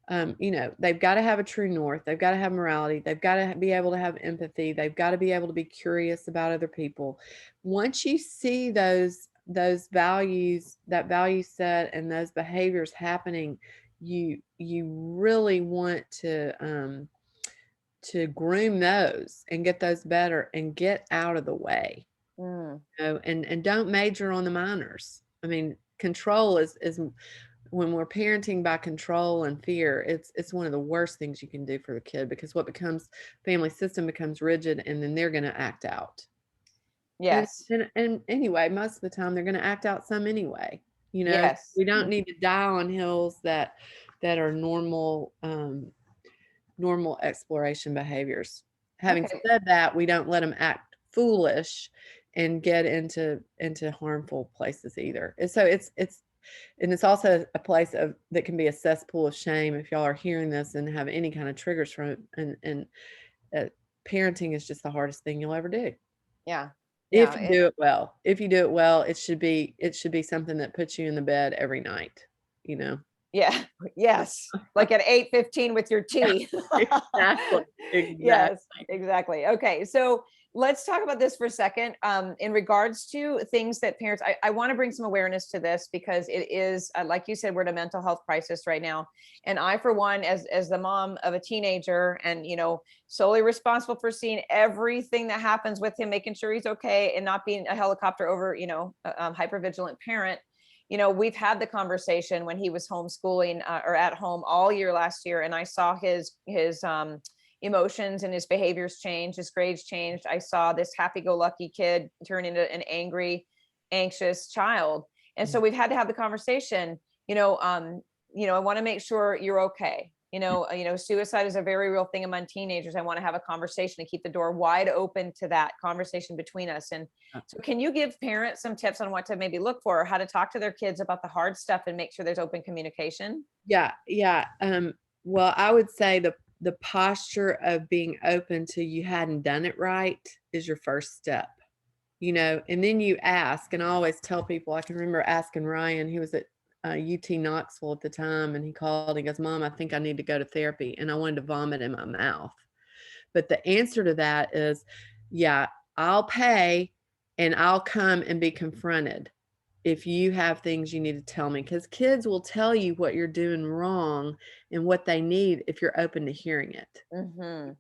you know, they've got to have a true north. They've got to have morality. They've got to be able to have empathy. They've got to be able to be curious about other people. Once you see those values, that value set, and those behaviors happening, you really want to groom those and get those better and get out of the way. You know, and don't major on the minors. I mean, control is when we're parenting by control and fear, it's one of the worst things you can do for the kid, because what becomes family system becomes rigid, and then they're going to act out. Yes. And anyway, most of the time they're going to act out some anyway. You know, Yes. we don't need to die on hills that are normal normal exploration behaviors. Having said that, we don't let them act foolish and get into harmful places either. And so it's also a place of that can be a cesspool of shame if y'all are hearing this and have any kind of triggers from it. And parenting is just the hardest thing you'll ever do. Yeah. If you do it well. If you do it well, it should be something that puts you in the bed every night, you know. Yeah. Yes. Like at 8:15 with your tea. Exactly. Yes, exactly. Okay. So let's talk about this for a second. In regards to things that parents, I want to bring some awareness to this, because it is, like you said, we're in a mental health crisis right now. And I, for one, as the mom of a teenager, and, you know, solely responsible for seeing everything that happens with him, making sure he's okay, and not being a helicopter over, you know, hypervigilant parent. You know, we've had the conversation when he was homeschooling or at home all year last year, and I saw his emotions and his behaviors change, his grades changed. I saw this happy-go-lucky kid turn into an angry, anxious child. And so we've had to have the conversation, you know, I want to make sure you're okay. You know, suicide is a very real thing among teenagers. I want to have a conversation and keep the door wide open to that conversation between us. And so can you give parents some tips on what to maybe look for, or how to talk to their kids about the hard stuff and make sure there's open communication? Yeah. Well, I would say the posture of being open to you hadn't done it right is your first step, you know. And then you ask, and I always tell people, I can remember asking Ryan, he was at UT Knoxville at the time, and he called, he goes, "Mom, I think I need to go to therapy." And I wanted to vomit in my mouth. But the answer to that is, yeah, I'll pay and I'll come and be confronted if you have things you need to tell me, because kids will tell you what you're doing wrong and what they need if you're open to hearing it.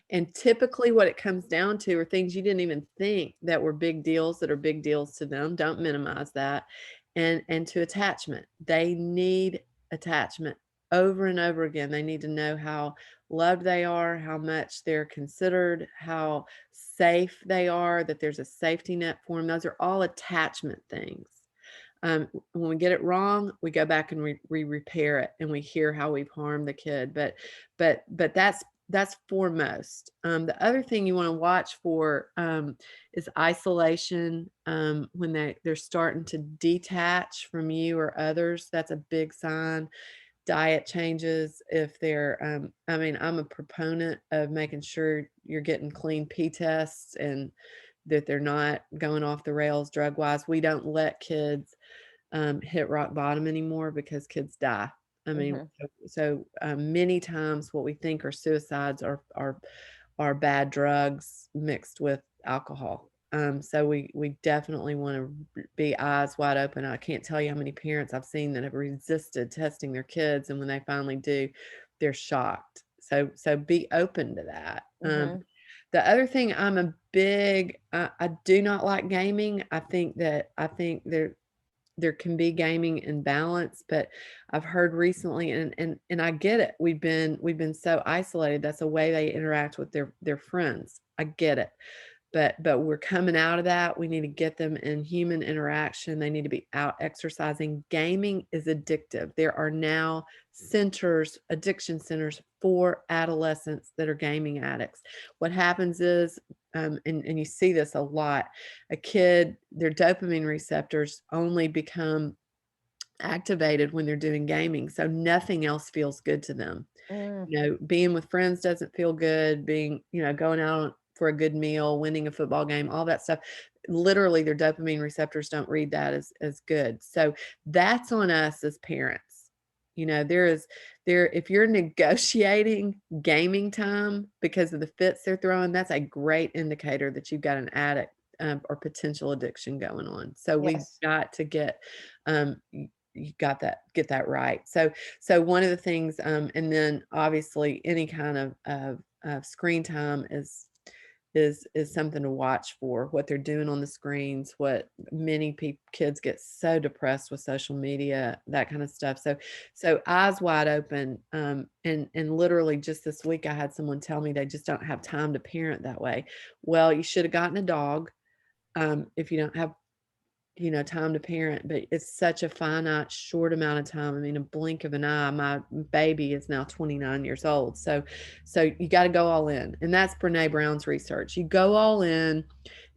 And typically what it comes down to are things you didn't even think that were big deals, that are big deals to them. Don't minimize that. And to attachment. They need attachment over and over again. They need to know how loved they are, how much they're considered, how safe they are, that there's a safety net for them. Those are all attachment things. When we get it wrong, we go back and we repair it, and we hear how we've harmed the kid. But that's foremost. The other thing you want to watch for is isolation. When they're starting to detach from you or others, that's a big sign. Diet changes, if they're I mean, I'm a proponent of making sure you're getting clean pee tests and that they're not going off the rails drug wise. We don't let kids hit rock bottom anymore, because kids die. I mean, so many times what we think are suicides are bad drugs mixed with alcohol. So we definitely want to be eyes wide open. I can't tell you how many parents I've seen that have resisted testing their kids, and when they finally do, they're shocked. So be open to that. The other thing, I'm a big, I do not like gaming. I think there can be gaming in balance, but I've heard recently, and I get it. We've been so isolated. That's the way they interact with their friends. I get it. but we're coming out of that. We need to get them in human interaction. They need to be out exercising. Gaming is addictive. There are now centers, addiction centers for adolescents that are gaming addicts. What happens is, and you see this a lot, a kid, their dopamine receptors only become activated when they're doing gaming. So nothing else feels good to them. Being with friends doesn't feel good, being, going out for a good meal, winning a football game, all that stuff. Literally their dopamine receptors don't read that as good. So that's on us as parents. If you're negotiating gaming time because of the fits they're throwing, that's a great indicator that you've got an addict or potential addiction going on. So we've got to get, get that right. So one of the things, and then obviously any kind of screen time is something to watch for, what they're doing on the screens, what many kids get so depressed with social media, that kind of stuff. So eyes wide open. And literally just this week, I had someone tell me they just don't have time to parent that way. Well, you should have gotten a dog. If you don't have time to parent, but it's such a finite, short amount of time. I mean, a blink of an eye. My baby is now 29 years old. So you got to go all in. And that's Brene Brown's research. You go all in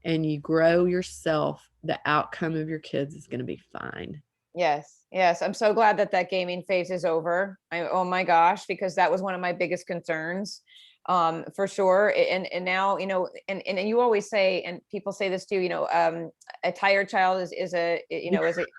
and you grow yourself. The outcome of your kids is going to be fine. Yes. I'm so glad that gaming phase is over. Oh my gosh, because that was one of my biggest concerns. For sure. And now, and you always say, and people say this too, a tired child is a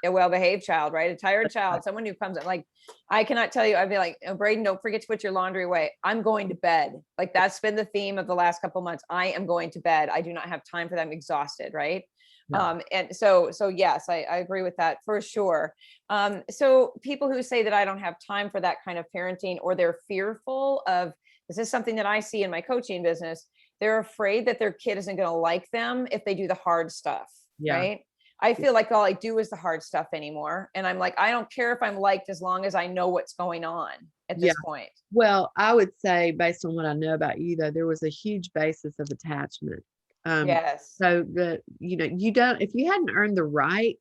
well-behaved child, right? A tired child, someone who comes in, like, I cannot tell you, I'd be like, Braden, don't forget to put your laundry away. I'm going to bed. Like, that's been the theme of the last couple of months. I am going to bed. I do not have time for them. I'm exhausted. Right. No. And so yes, I agree with that for sure. So people who say that I don't have time for that kind of parenting, or they're fearful of, this is something that I see in my coaching business. They're afraid that their kid isn't going to like them if they do the hard stuff. Yeah. Right. I feel like all I do is the hard stuff anymore. And I'm like, I don't care if I'm liked as long as I know what's going on at this point. Well, I would say, based on what I know about you, though, there was a huge basis of attachment. Yes. So that, you don't, if you hadn't earned the right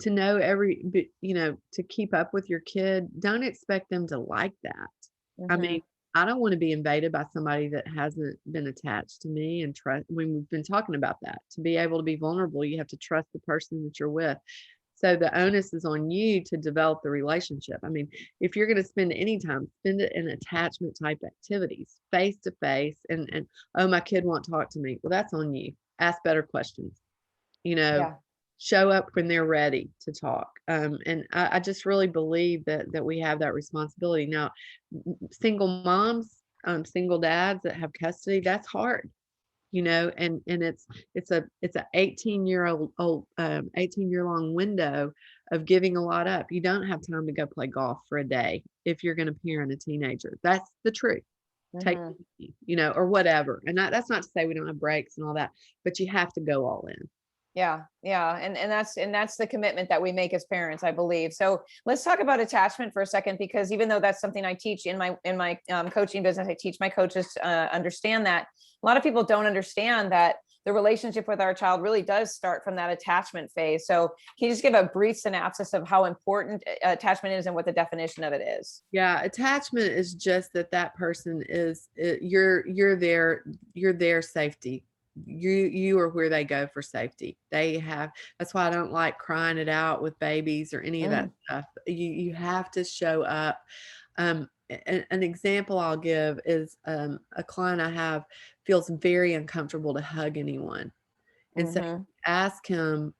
to know to keep up with your kid, don't expect them to like that. Mm-hmm. I mean, I don't want to be invaded by somebody that hasn't been attached to me and trust. When we've been talking about that, to be able to be vulnerable, you have to trust the person that you're with. So the onus is on you to develop the relationship. I mean, if you're going to spend any time, spend it in attachment type activities, face to face, and oh, my kid won't talk to me. Well, that's on you. Ask better questions. Show up when they're ready to talk. And I just really believe that we have that responsibility. Now, single moms, single dads that have custody, that's hard, and it's a 18-year-long window of giving a lot up. You don't have time to go play golf for a day if you're going to parent a teenager. That's the truth. Take, or whatever. And that's not to say we don't have breaks and all that, but you have to go all in. Yeah. And that's the commitment that we make as parents, I believe. So let's talk about attachment for a second, because even though that's something I teach in my coaching business, I teach my coaches to understand that. A lot of people don't understand that the relationship with our child really does start from that attachment phase. So can you just give a brief synopsis of how important attachment is and what the definition of it is? Yeah, attachment is just that person is, you're their safety. You are where they go for safety. That's why I don't like crying it out with babies or any of that stuff. You have to show up. An example I'll give is a client I have feels very uncomfortable to hug anyone. And so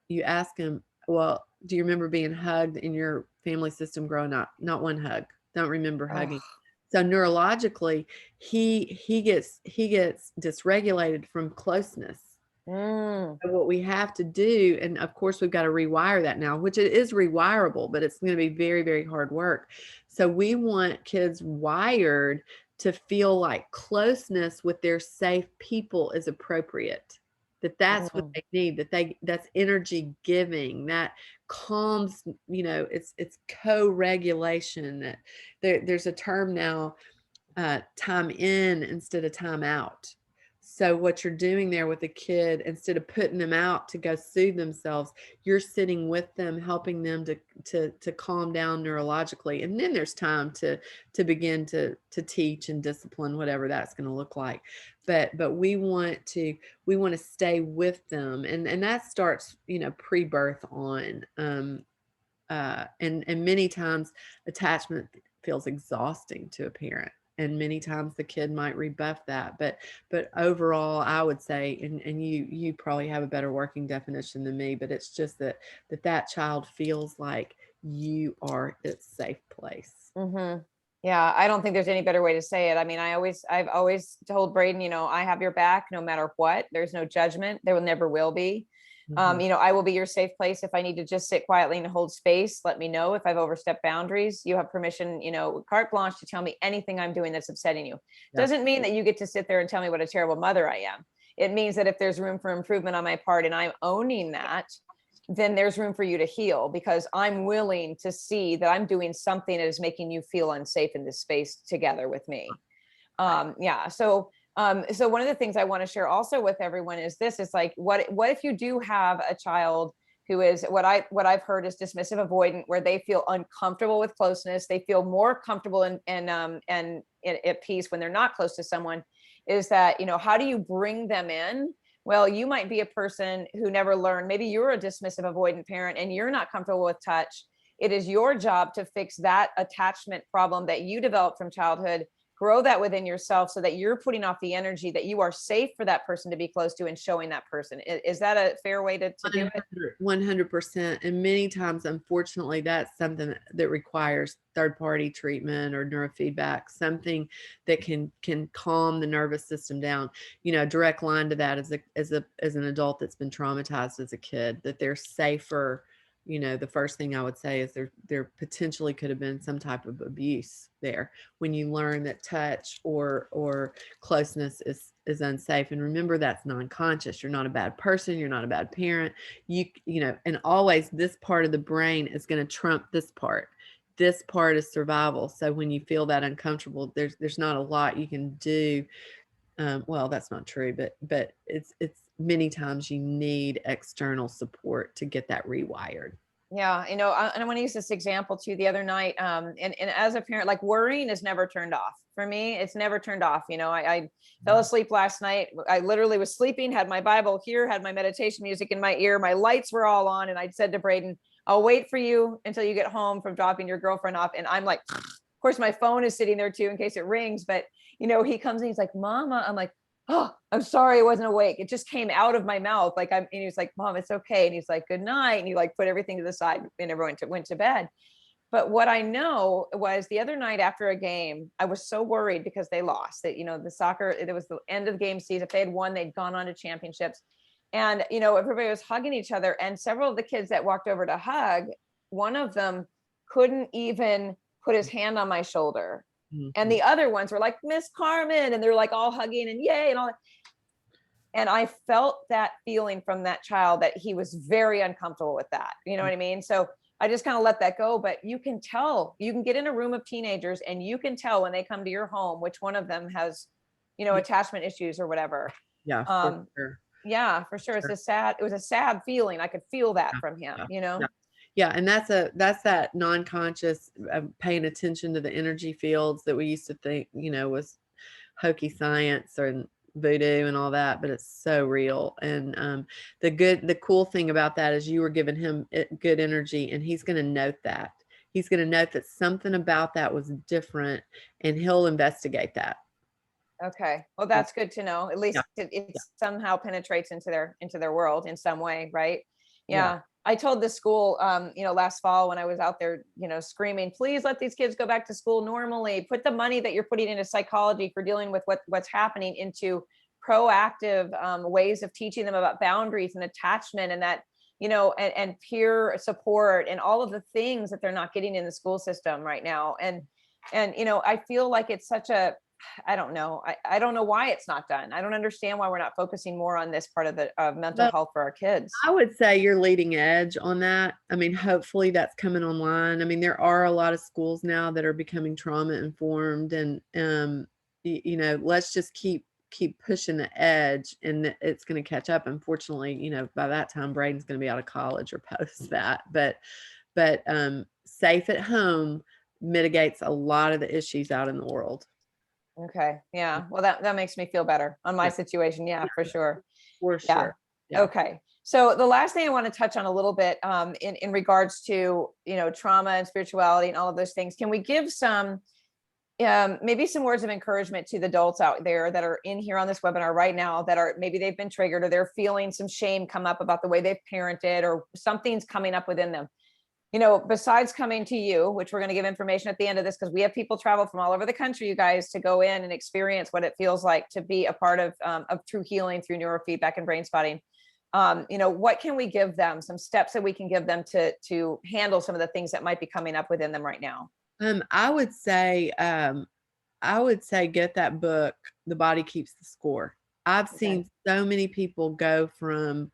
you ask him, well, do you remember being hugged in your family system growing up? Not one hug. Don't remember hugging. So neurologically, he gets dysregulated from closeness. So what we have to do, and of course we've got to rewire that now, which it is rewirable, but it's going to be very, very hard work. So we want kids wired to feel like closeness with their safe people is appropriate. That's what they need, that's energy giving, that calms, it's co-regulation. That there's a term now, time in instead of time out. So what you're doing there with the kid, instead of putting them out to go soothe themselves, you're sitting with them, helping them to calm down neurologically. And then there's time to begin to teach and discipline, whatever that's going to look like. But we want to stay with them, and that starts, pre-birth on. And many times attachment feels exhausting to a parent, and many times the kid might rebuff that, but overall I would say, and you probably have a better working definition than me, but it's just that child feels like you are its safe place. Mm-hmm. Yeah, I don't think there's any better way to say it. I mean, I've always told Braden, I have your back no matter what. There's no judgment. There will never will be. Mm-hmm. I will be your safe place. If I need to just sit quietly and hold space, let me know. If I've overstepped boundaries, you have permission, carte blanche to tell me anything I'm doing that's upsetting you. Yeah. Doesn't mean that you get to sit there and tell me what a terrible mother I am. It means that if there's room for improvement on my part and I'm owning that, then there's room for you to heal, because I'm willing to see that I'm doing something that is making you feel unsafe in this space together with me. Yeah. So one of the things I want to share also with everyone is this: is like, what if you do have a child who is what I've heard is dismissive avoidant, where they feel uncomfortable with closeness, they feel more comfortable and at peace when they're not close to someone. Is that, how do you bring them in? Well, you might be a person who never learned. Maybe you're a dismissive avoidant parent and you're not comfortable with touch. It is your job to fix that attachment problem that you developed from childhood, grow that within yourself so that you're putting off the energy, that you are safe for that person to be close to and showing that person. Is that a fair way to do it? 100%. And many times, unfortunately, that's something that requires third-party treatment or neurofeedback, something that can calm the nervous system down. A direct line to that is as an adult that's been traumatized as a kid, that they're safer. The first thing I would say is there potentially could have been some type of abuse there, when you learn that touch or closeness is unsafe. And remember, that's non-conscious. You're not a bad person. You're not a bad parent. And always this part of the brain is going to trump this part. This part is survival. So when you feel that uncomfortable, there's not a lot you can do. Well, that's not true, but it's many times you need external support to get that rewired. Yeah. And I want to use this example too. The other night, and as a parent, like, worrying is never turned off. For me, it's never turned off. I fell asleep last night. I literally was sleeping, had my Bible here, had my meditation music in my ear. My lights were all on. And I said to Braden, I'll wait for you until you get home from dropping your girlfriend off. And I'm like, of course, my phone is sitting there too, in case it rings. But, he comes and he's like, Mama, I'm like, oh, I'm sorry I wasn't awake. It just came out of my mouth. And he was like, Mom, it's okay. And he's like, good night. And he put everything to the side and everyone went to bed. But what I know was, the other night after a game, I was so worried because they lost. That, the soccer, it was the end of the game season. If they had won, they'd gone on to championships. And, everybody was hugging each other. And several of the kids that walked over to hug, one of them couldn't even put his hand on my shoulder. Mm-hmm. And the other ones were like, Miss Carmen, and they're like all hugging and yay and all that. And I felt that feeling from that child, that he was very uncomfortable with that. You know what I mean? So I just kind of let that go. But you can tell, you can get in a room of teenagers and you can tell when they come to your home, which one of them has, attachment issues or whatever. Yeah. For sure. Yeah, for sure. It was a sad feeling. I could feel that from him, Yeah. Yeah. And that's that non-conscious paying attention to the energy fields that we used to think, was hokey science or voodoo and all that, but it's so real. And the cool thing about that is you were giving him good energy, and he's going to note that. He's going to note that something about that was different, and he'll investigate that. Okay. Well, that's good to know. At least it somehow penetrates into their world in some way. Right. Yeah. I told the school, last fall when I was out there, screaming, please let these kids go back to school normally. Put the money that you're putting into psychology for dealing with what's happening into proactive ways of teaching them about boundaries and attachment, and that, and peer support and all of the things that they're not getting in the school system right now. And I feel like it's such a, I don't know. I don't know why it's not done. I don't understand why we're not focusing more on this part of mental health for our kids. I would say you're leading edge on that. I mean, hopefully that's coming online. I mean, there are a lot of schools now that are becoming trauma informed, and let's just keep keep pushing the edge and it's going to catch up. Unfortunately, you know, by that time, Braden's going to be out of college or post that. But safe at home mitigates a lot of the issues out in the world. Okay. Yeah. Well, that makes me feel better on my situation. Yeah, for sure. For Yeah. sure. Yeah. Okay. So the last thing I want to touch on a little bit in regards to, you know, trauma and spirituality and all of those things, can we give some maybe some words of encouragement to the adults out there that are in here on this webinar right now that are maybe they've been triggered or they're feeling some shame come up about the way they've parented or something's coming up within them? You know, besides coming to you, which we're going to give information at the end of this, because we have people travel from all over the country, you guys, to go in and experience what it feels like to be a part of true healing through neurofeedback and brain spotting. You know, what can we give them? Some steps that we can give them to handle some of the things that might be coming up within them right now. I would say get that book, The Body Keeps the Score. I've seen so many people go from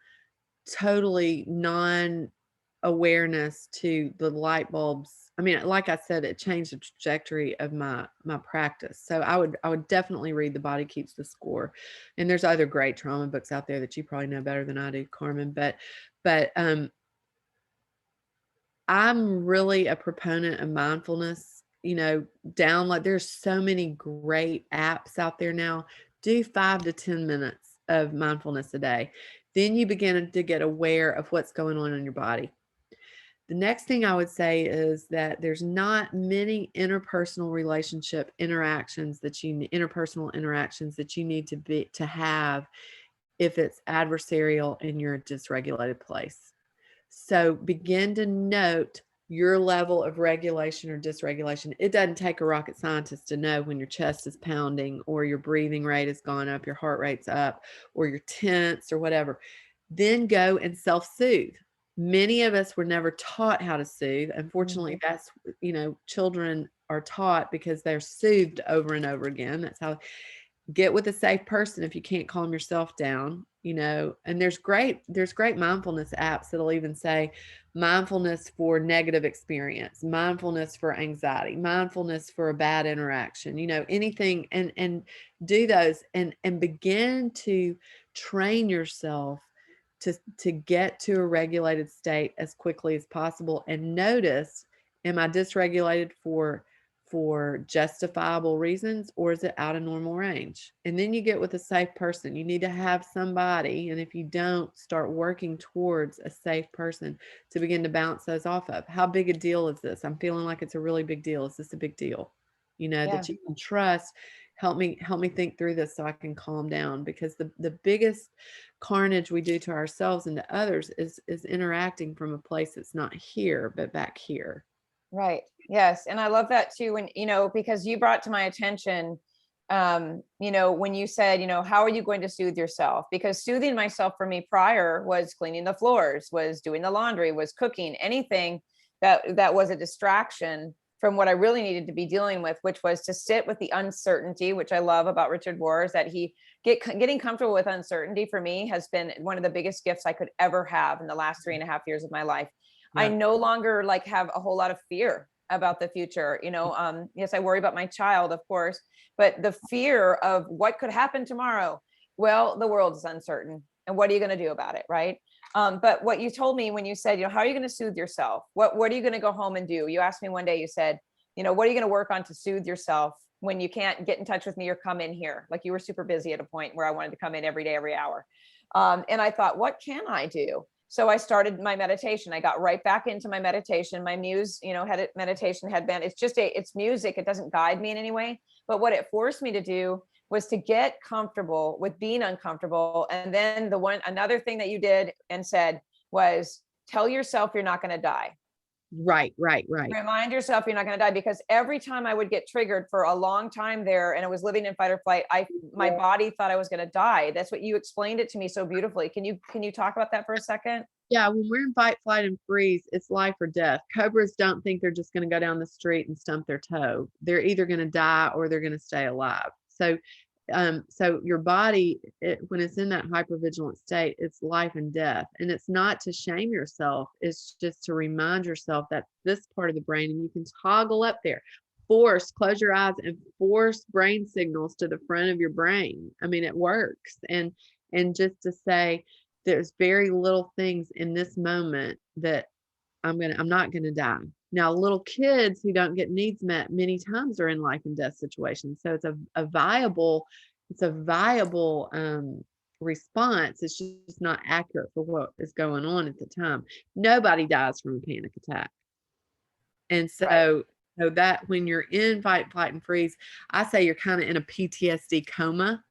totally non-awareness to the light bulbs. I mean, like I said, it changed the trajectory of my practice. So I would definitely read The Body Keeps the Score. And there's other great trauma books out there that you probably know better than I do, Carmen. But I'm really a proponent of mindfulness. You know, download, there's so many great apps out there now. Do 5 to 10 minutes of mindfulness a day. Then you begin to get aware of what's going on in your body. The next thing I would say is that there's not many interpersonal interactions that you need to have if it's adversarial and you're a dysregulated place. So begin to note your level of regulation or dysregulation. It doesn't take a rocket scientist to know when your chest is pounding or your breathing rate has gone up, your heart rate's up, or you're tense or whatever. Then go and self-soothe. Many of us were never taught how to soothe. Unfortunately, that's, you know, children are taught because they're soothed over and over again. That's how. Get with a safe person if you can't calm yourself down, you know. And there's great mindfulness apps that'll even say mindfulness for negative experience, mindfulness for anxiety, mindfulness for a bad interaction, you know, anything, and do those and begin to train yourself to get to a regulated state as quickly as possible. And notice, am I dysregulated for justifiable reasons, or is it out of normal range? And then you get with a safe person. You need to have somebody, and if you don't, start working towards a safe person to begin to bounce those off of. How big a deal is this? I'm feeling like it's a really big deal. Is this a big deal? You know, that you can trust. Help me think through this so I can calm down, because the biggest carnage we do to ourselves and to others is interacting from a place that's not here but back here. Right. Yes. And I love that too. When, you know, because you brought to my attention, you know, when you said, you know, how are you going to soothe yourself? Because soothing myself for me prior was cleaning the floors, was doing the laundry, was cooking, anything that was a distraction from what I really needed to be dealing with, which was to sit with the uncertainty, which I love about Richard Rohr, is that getting comfortable with uncertainty for me has been one of the biggest gifts I could ever have in the last 3.5 years of my life. I no longer like have a whole lot of fear about the future. You know, yes, I worry about my child, of course, but the fear of what could happen tomorrow. Well, the world is uncertain. And what are you going to do about it? Right. But what you told me when you said, you know, how are you going to soothe yourself? What are you going to go home and do? You asked me one day, you said, you know, what are you going to work on to soothe yourself when you can't get in touch with me or come in here? Like, you were super busy at a point where I wanted to come in every day, every hour. And I thought, what can I do? So I started my meditation. I got right back into my meditation. My Muse, you know, meditation headband. It's music. It doesn't guide me in any way. But what it forced me to do was to get comfortable with being uncomfortable. And then another thing that you did and said was, tell yourself you're not going to die. Right. Remind yourself you're not going to die, because every time I would get triggered for a long time there, and I was living in fight or flight, my body thought I was going to die. That's what you explained it to me so beautifully. Can you talk about that for a second? Yeah, when we're in fight, flight, and freeze, it's life or death. Cobras don't think they're just going to go down the street and stump their toe. They're either going to die or they're going to stay alive. So your body, when it's in that hypervigilant state, it's life and death. And it's not to shame yourself. It's just to remind yourself that this part of the brain, and you can toggle up there, close your eyes and force brain signals to the front of your brain. I mean, it works. And just to say, there's very little things in this moment that I'm not gonna die. Now, little kids who don't get needs met many times are in life and death situations. So it's a viable response. It's just not accurate for what is going on at the time. Nobody dies from a panic attack. And so that when you're in fight, flight, and freeze, I say you're kind of in a PTSD coma,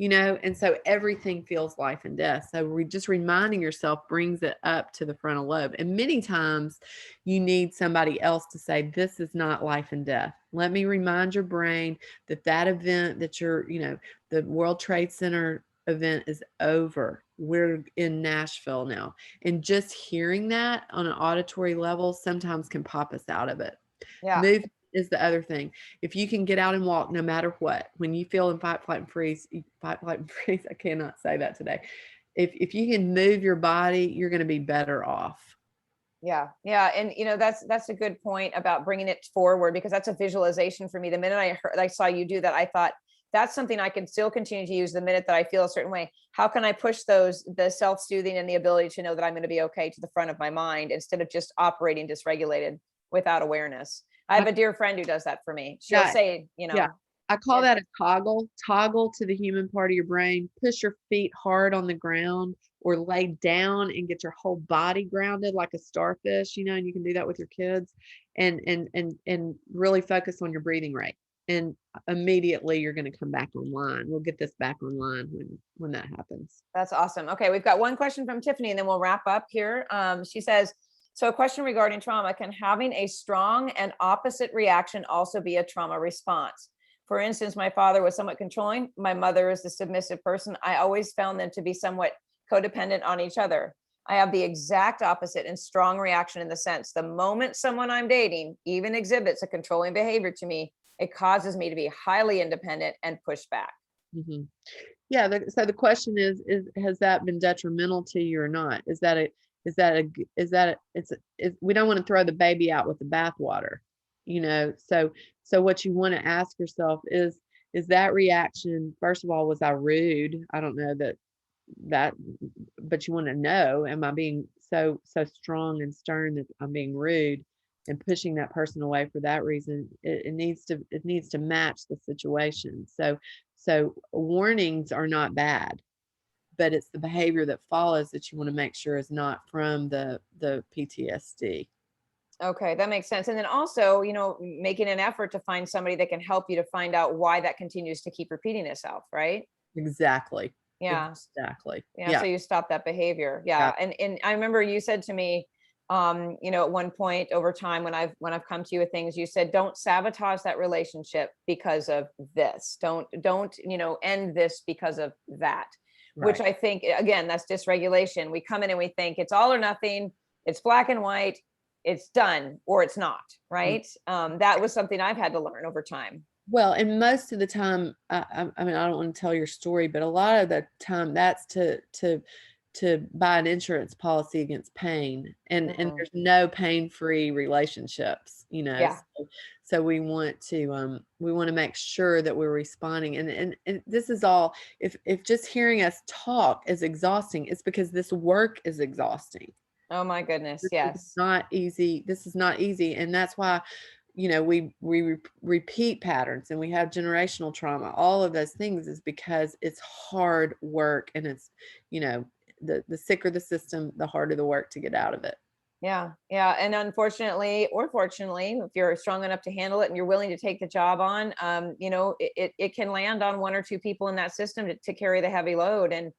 and so everything feels life and death. So just reminding yourself brings it up to the frontal lobe. And many times you need somebody else to say, this is not life and death. Let me remind your brain that event that the World Trade Center event is over. We're in Nashville now. And just hearing that on an auditory level sometimes can pop us out of it. Yeah. Move is the other thing. If you can get out and walk no matter what, when you feel in fight, flight, and freeze, I cannot say that today. If you can move your body, you're going to be better off. Yeah. Yeah. And that's a good point about bringing it forward, because that's a visualization for me. The minute I saw you do that, I thought, that's something I can still continue to use the minute that I feel a certain way. How can I push the self-soothing and the ability to know that I'm going to be okay to the front of my mind, instead of just operating dysregulated without awareness? I have a dear friend who does that for me. She'll say, I call that a toggle to the human part of your brain. Push your feet hard on the ground, or lay down and get your whole body grounded like a starfish, and you can do that with your kids, and really focus on your breathing rate. And immediately you're going to come back online. We'll get this back online when that happens. That's awesome. Okay. We've got one question from Tiffany, and then we'll wrap up here. She says, so a question regarding trauma: can having a strong and opposite reaction also be a trauma response? For instance, my father was somewhat controlling. My mother is the submissive person. I always found them to be somewhat codependent on each other. I have the exact opposite and strong reaction, in the sense, the moment someone I'm dating even exhibits a controlling behavior to me, it causes me to be highly independent and push back. Mm-hmm. Yeah. So the question is, has that been detrimental to you or not? We don't want to throw the baby out with the bathwater, so what you want to ask yourself is that reaction, first of all, was I rude? I don't know that, but you want to know, am I being so strong and stern that I'm being rude and pushing that person away for that reason? It needs to match the situation. So warnings are not bad, but it's the behavior that follows that you want to make sure is not from the PTSD. Okay, that makes sense. And then also, making an effort to find somebody that can help you to find out why that continues to keep repeating itself, right? Exactly. Yeah. Exactly. Yeah. So you stop that behavior. Yeah. And I remember you said to me, at one point over time, when I've come to you with things, you said, don't sabotage that relationship because of this. Don't, end this because of that. Right. Which I think, again, that's dysregulation. We come in and we think it's all or nothing. It's black and white. It's done or it's not. Right. That was something I've had to learn over time. Well, and most of the time, I mean, I don't want to tell your story, but a lot of the time that's to buy an insurance policy against pain, and there's no pain-free relationships, Yeah. So we want to make sure that we're responding, and this is all, if just hearing us talk is exhausting, it's because this work is exhausting. Oh my goodness. Yes. It's not easy. This is not easy. And that's why, we repeat patterns, and we have generational trauma. All of those things is because it's hard work, and it's, the sicker the system, the harder the work to get out of it. Yeah. Yeah. And unfortunately, or fortunately, if you're strong enough to handle it and you're willing to take the job on, it can land on one or two people in that system to carry the heavy load. And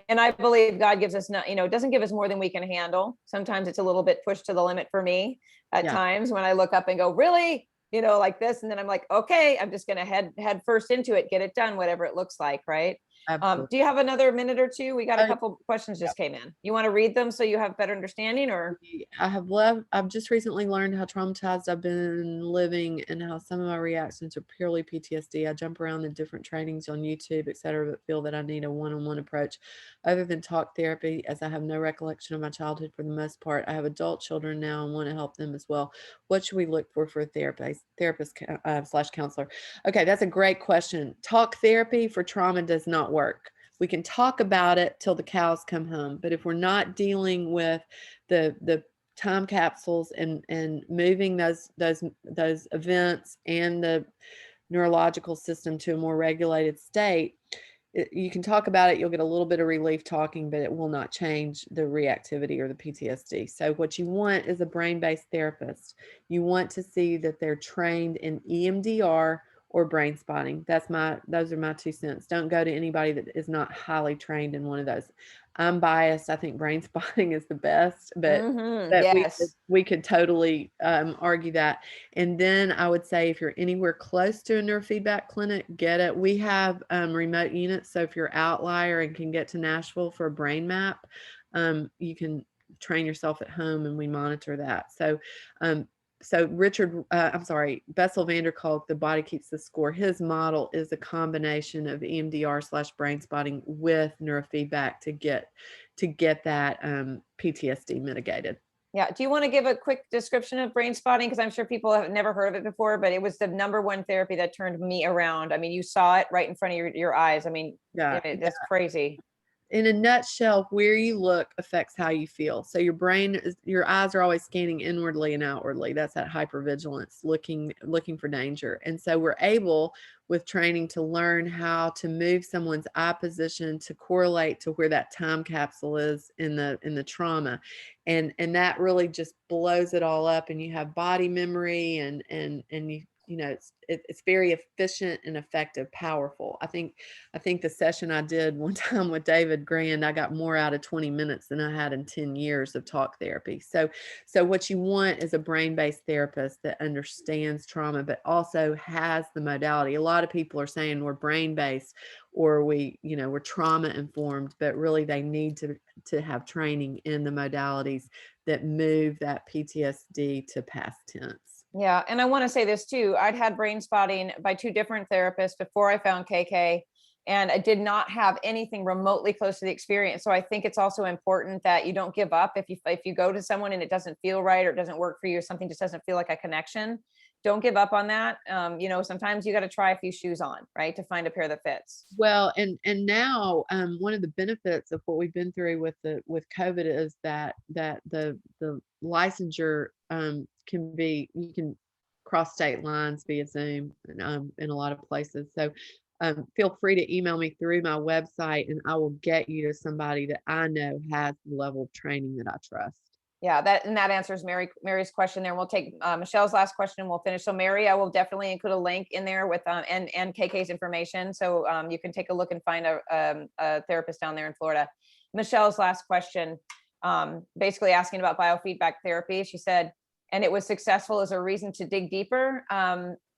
I believe God gives us doesn't give us more than we can handle. Sometimes it's a little bit pushed to the limit for me at times, when I look up and go, really, like this. And then I'm like, okay, I'm just going to head first into it, get it done, whatever it looks like. Right. Absolutely. Do you have another minute or two? We got a Uh, couple questions just came in. You want to read them so you have better understanding, or? I've just recently learned how traumatized I've been living and how some of my reactions are purely PTSD. I jump around in different trainings on YouTube, etc., but feel that I need a one-on-one approach other than talk therapy, as I have no recollection of my childhood for the most part. I have adult children now and want to help them as well. What should we look for a therapist slash counselor? Okay, that's a great question. Talk therapy for trauma does not work. We can talk about it till the cows come home, but if we're not dealing with the time capsules and moving those events and the neurological system to a more regulated state, you can talk about it, you'll get a little bit of relief talking, but it will not change the reactivity or the PTSD. So what you want is a brain-based therapist. You want to see that they're trained in EMDR or brain spotting. Those are my 2 cents. Don't go to anybody that is not highly trained in one of those. I'm biased. I think brain spotting is the best, but Yes. we could totally argue that. And then I would say if you're anywhere close to a neurofeedback clinic, get it. We have remote units. So if you're outlier and can get to Nashville for a brain map, you can train yourself at home and we monitor that. So Bessel van der Kolk, The Body Keeps the Score, his model is a combination of EMDR slash brain spotting with neurofeedback to get that PTSD mitigated. Yeah. Do you want to give a quick description of brain spotting? Because I'm sure people have never heard of it before, but it was the #1 therapy that turned me around. I mean, you saw it right in front of your eyes. I mean, Yeah. that's crazy. In a nutshell, where you look affects how you feel. So your eyes are always scanning inwardly and outwardly. That's that hypervigilance, looking for danger. And so we're able, with training, to learn how to move someone's eye position to correlate to where that time capsule is in the trauma. And that really just blows it all up. And you have body memory and it's very efficient and effective, powerful. I think the session I did one time with David Grand, I got more out of 20 minutes than I had in 10 years of talk therapy. So what you want is a brain-based therapist that understands trauma, but also has the modality. A lot of people are saying we're brain-based or we're trauma informed, but really they need to have training in the modalities that move that PTSD to past tense. Yeah. And I want to say this too. I'd had brain spotting by 2 different therapists before I found KK, and I did not have anything remotely close to the experience. So I think it's also important that you don't give up. If you go to someone and it doesn't feel right or it doesn't work for you, or something just doesn't feel like a connection, don't give up on that. Sometimes you got to try a few shoes on, right, to find a pair that fits. Well, and now one of the benefits of what we've been through with COVID is that the licensure you can cross state lines via Zoom in a lot of places. So feel free to email me through my website and I will get you to somebody that I know has the level of training that I trust. Yeah, that answers Mary's question there. We'll take Michelle's last question and we'll finish. So Mary, I will definitely include a link in there with and KK's information, so you can take a look and find a therapist down there in Florida. Michelle's last question, basically asking about biofeedback therapy. She said, and it was successful, as a reason to dig deeper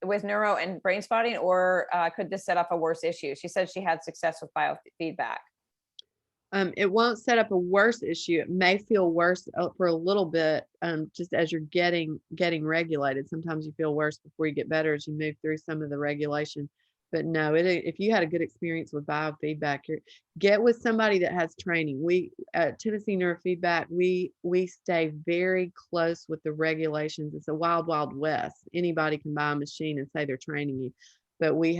with neuro and brain spotting, or could this set up a worse issue? She said she had success with biofeedback. It won't set up a worse issue. It may feel worse for a little bit, just as you're getting regulated. Sometimes you feel worse before you get better as you move through some of the regulation. But no, if you had a good experience with biofeedback, get with somebody that has training. We at Tennessee Neurofeedback, we stay very close with the regulations. It's a wild, wild west. Anybody can buy a machine and say they're training you, but we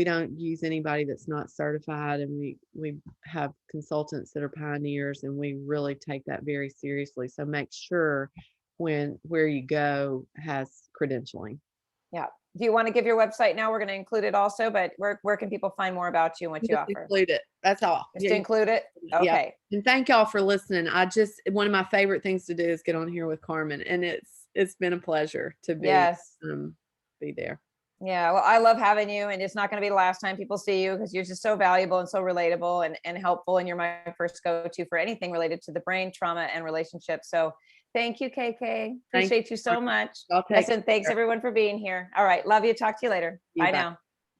don't use anybody that's not certified, and we have consultants that are pioneers, and we really take that very seriously. So make sure where you go has credentialing. Yeah. Do you want to give your website now? We're going to include it also, but where can people find more about you and what you offer? Include it. That's all. Just to include it? Okay. Yeah. And thank y'all for listening. One of my favorite things to do is get on here with Carmen, and it's been a pleasure to be there. Yeah, well, I love having you, and it's not going to be the last time people see you, because you're just so valuable and so relatable and helpful, and you're my first go-to for anything related to the brain, trauma, and relationships. So thank you, KK. Appreciate you so much. Yes, and thanks everyone for being here. All right, love you. Talk to you later. Bye now.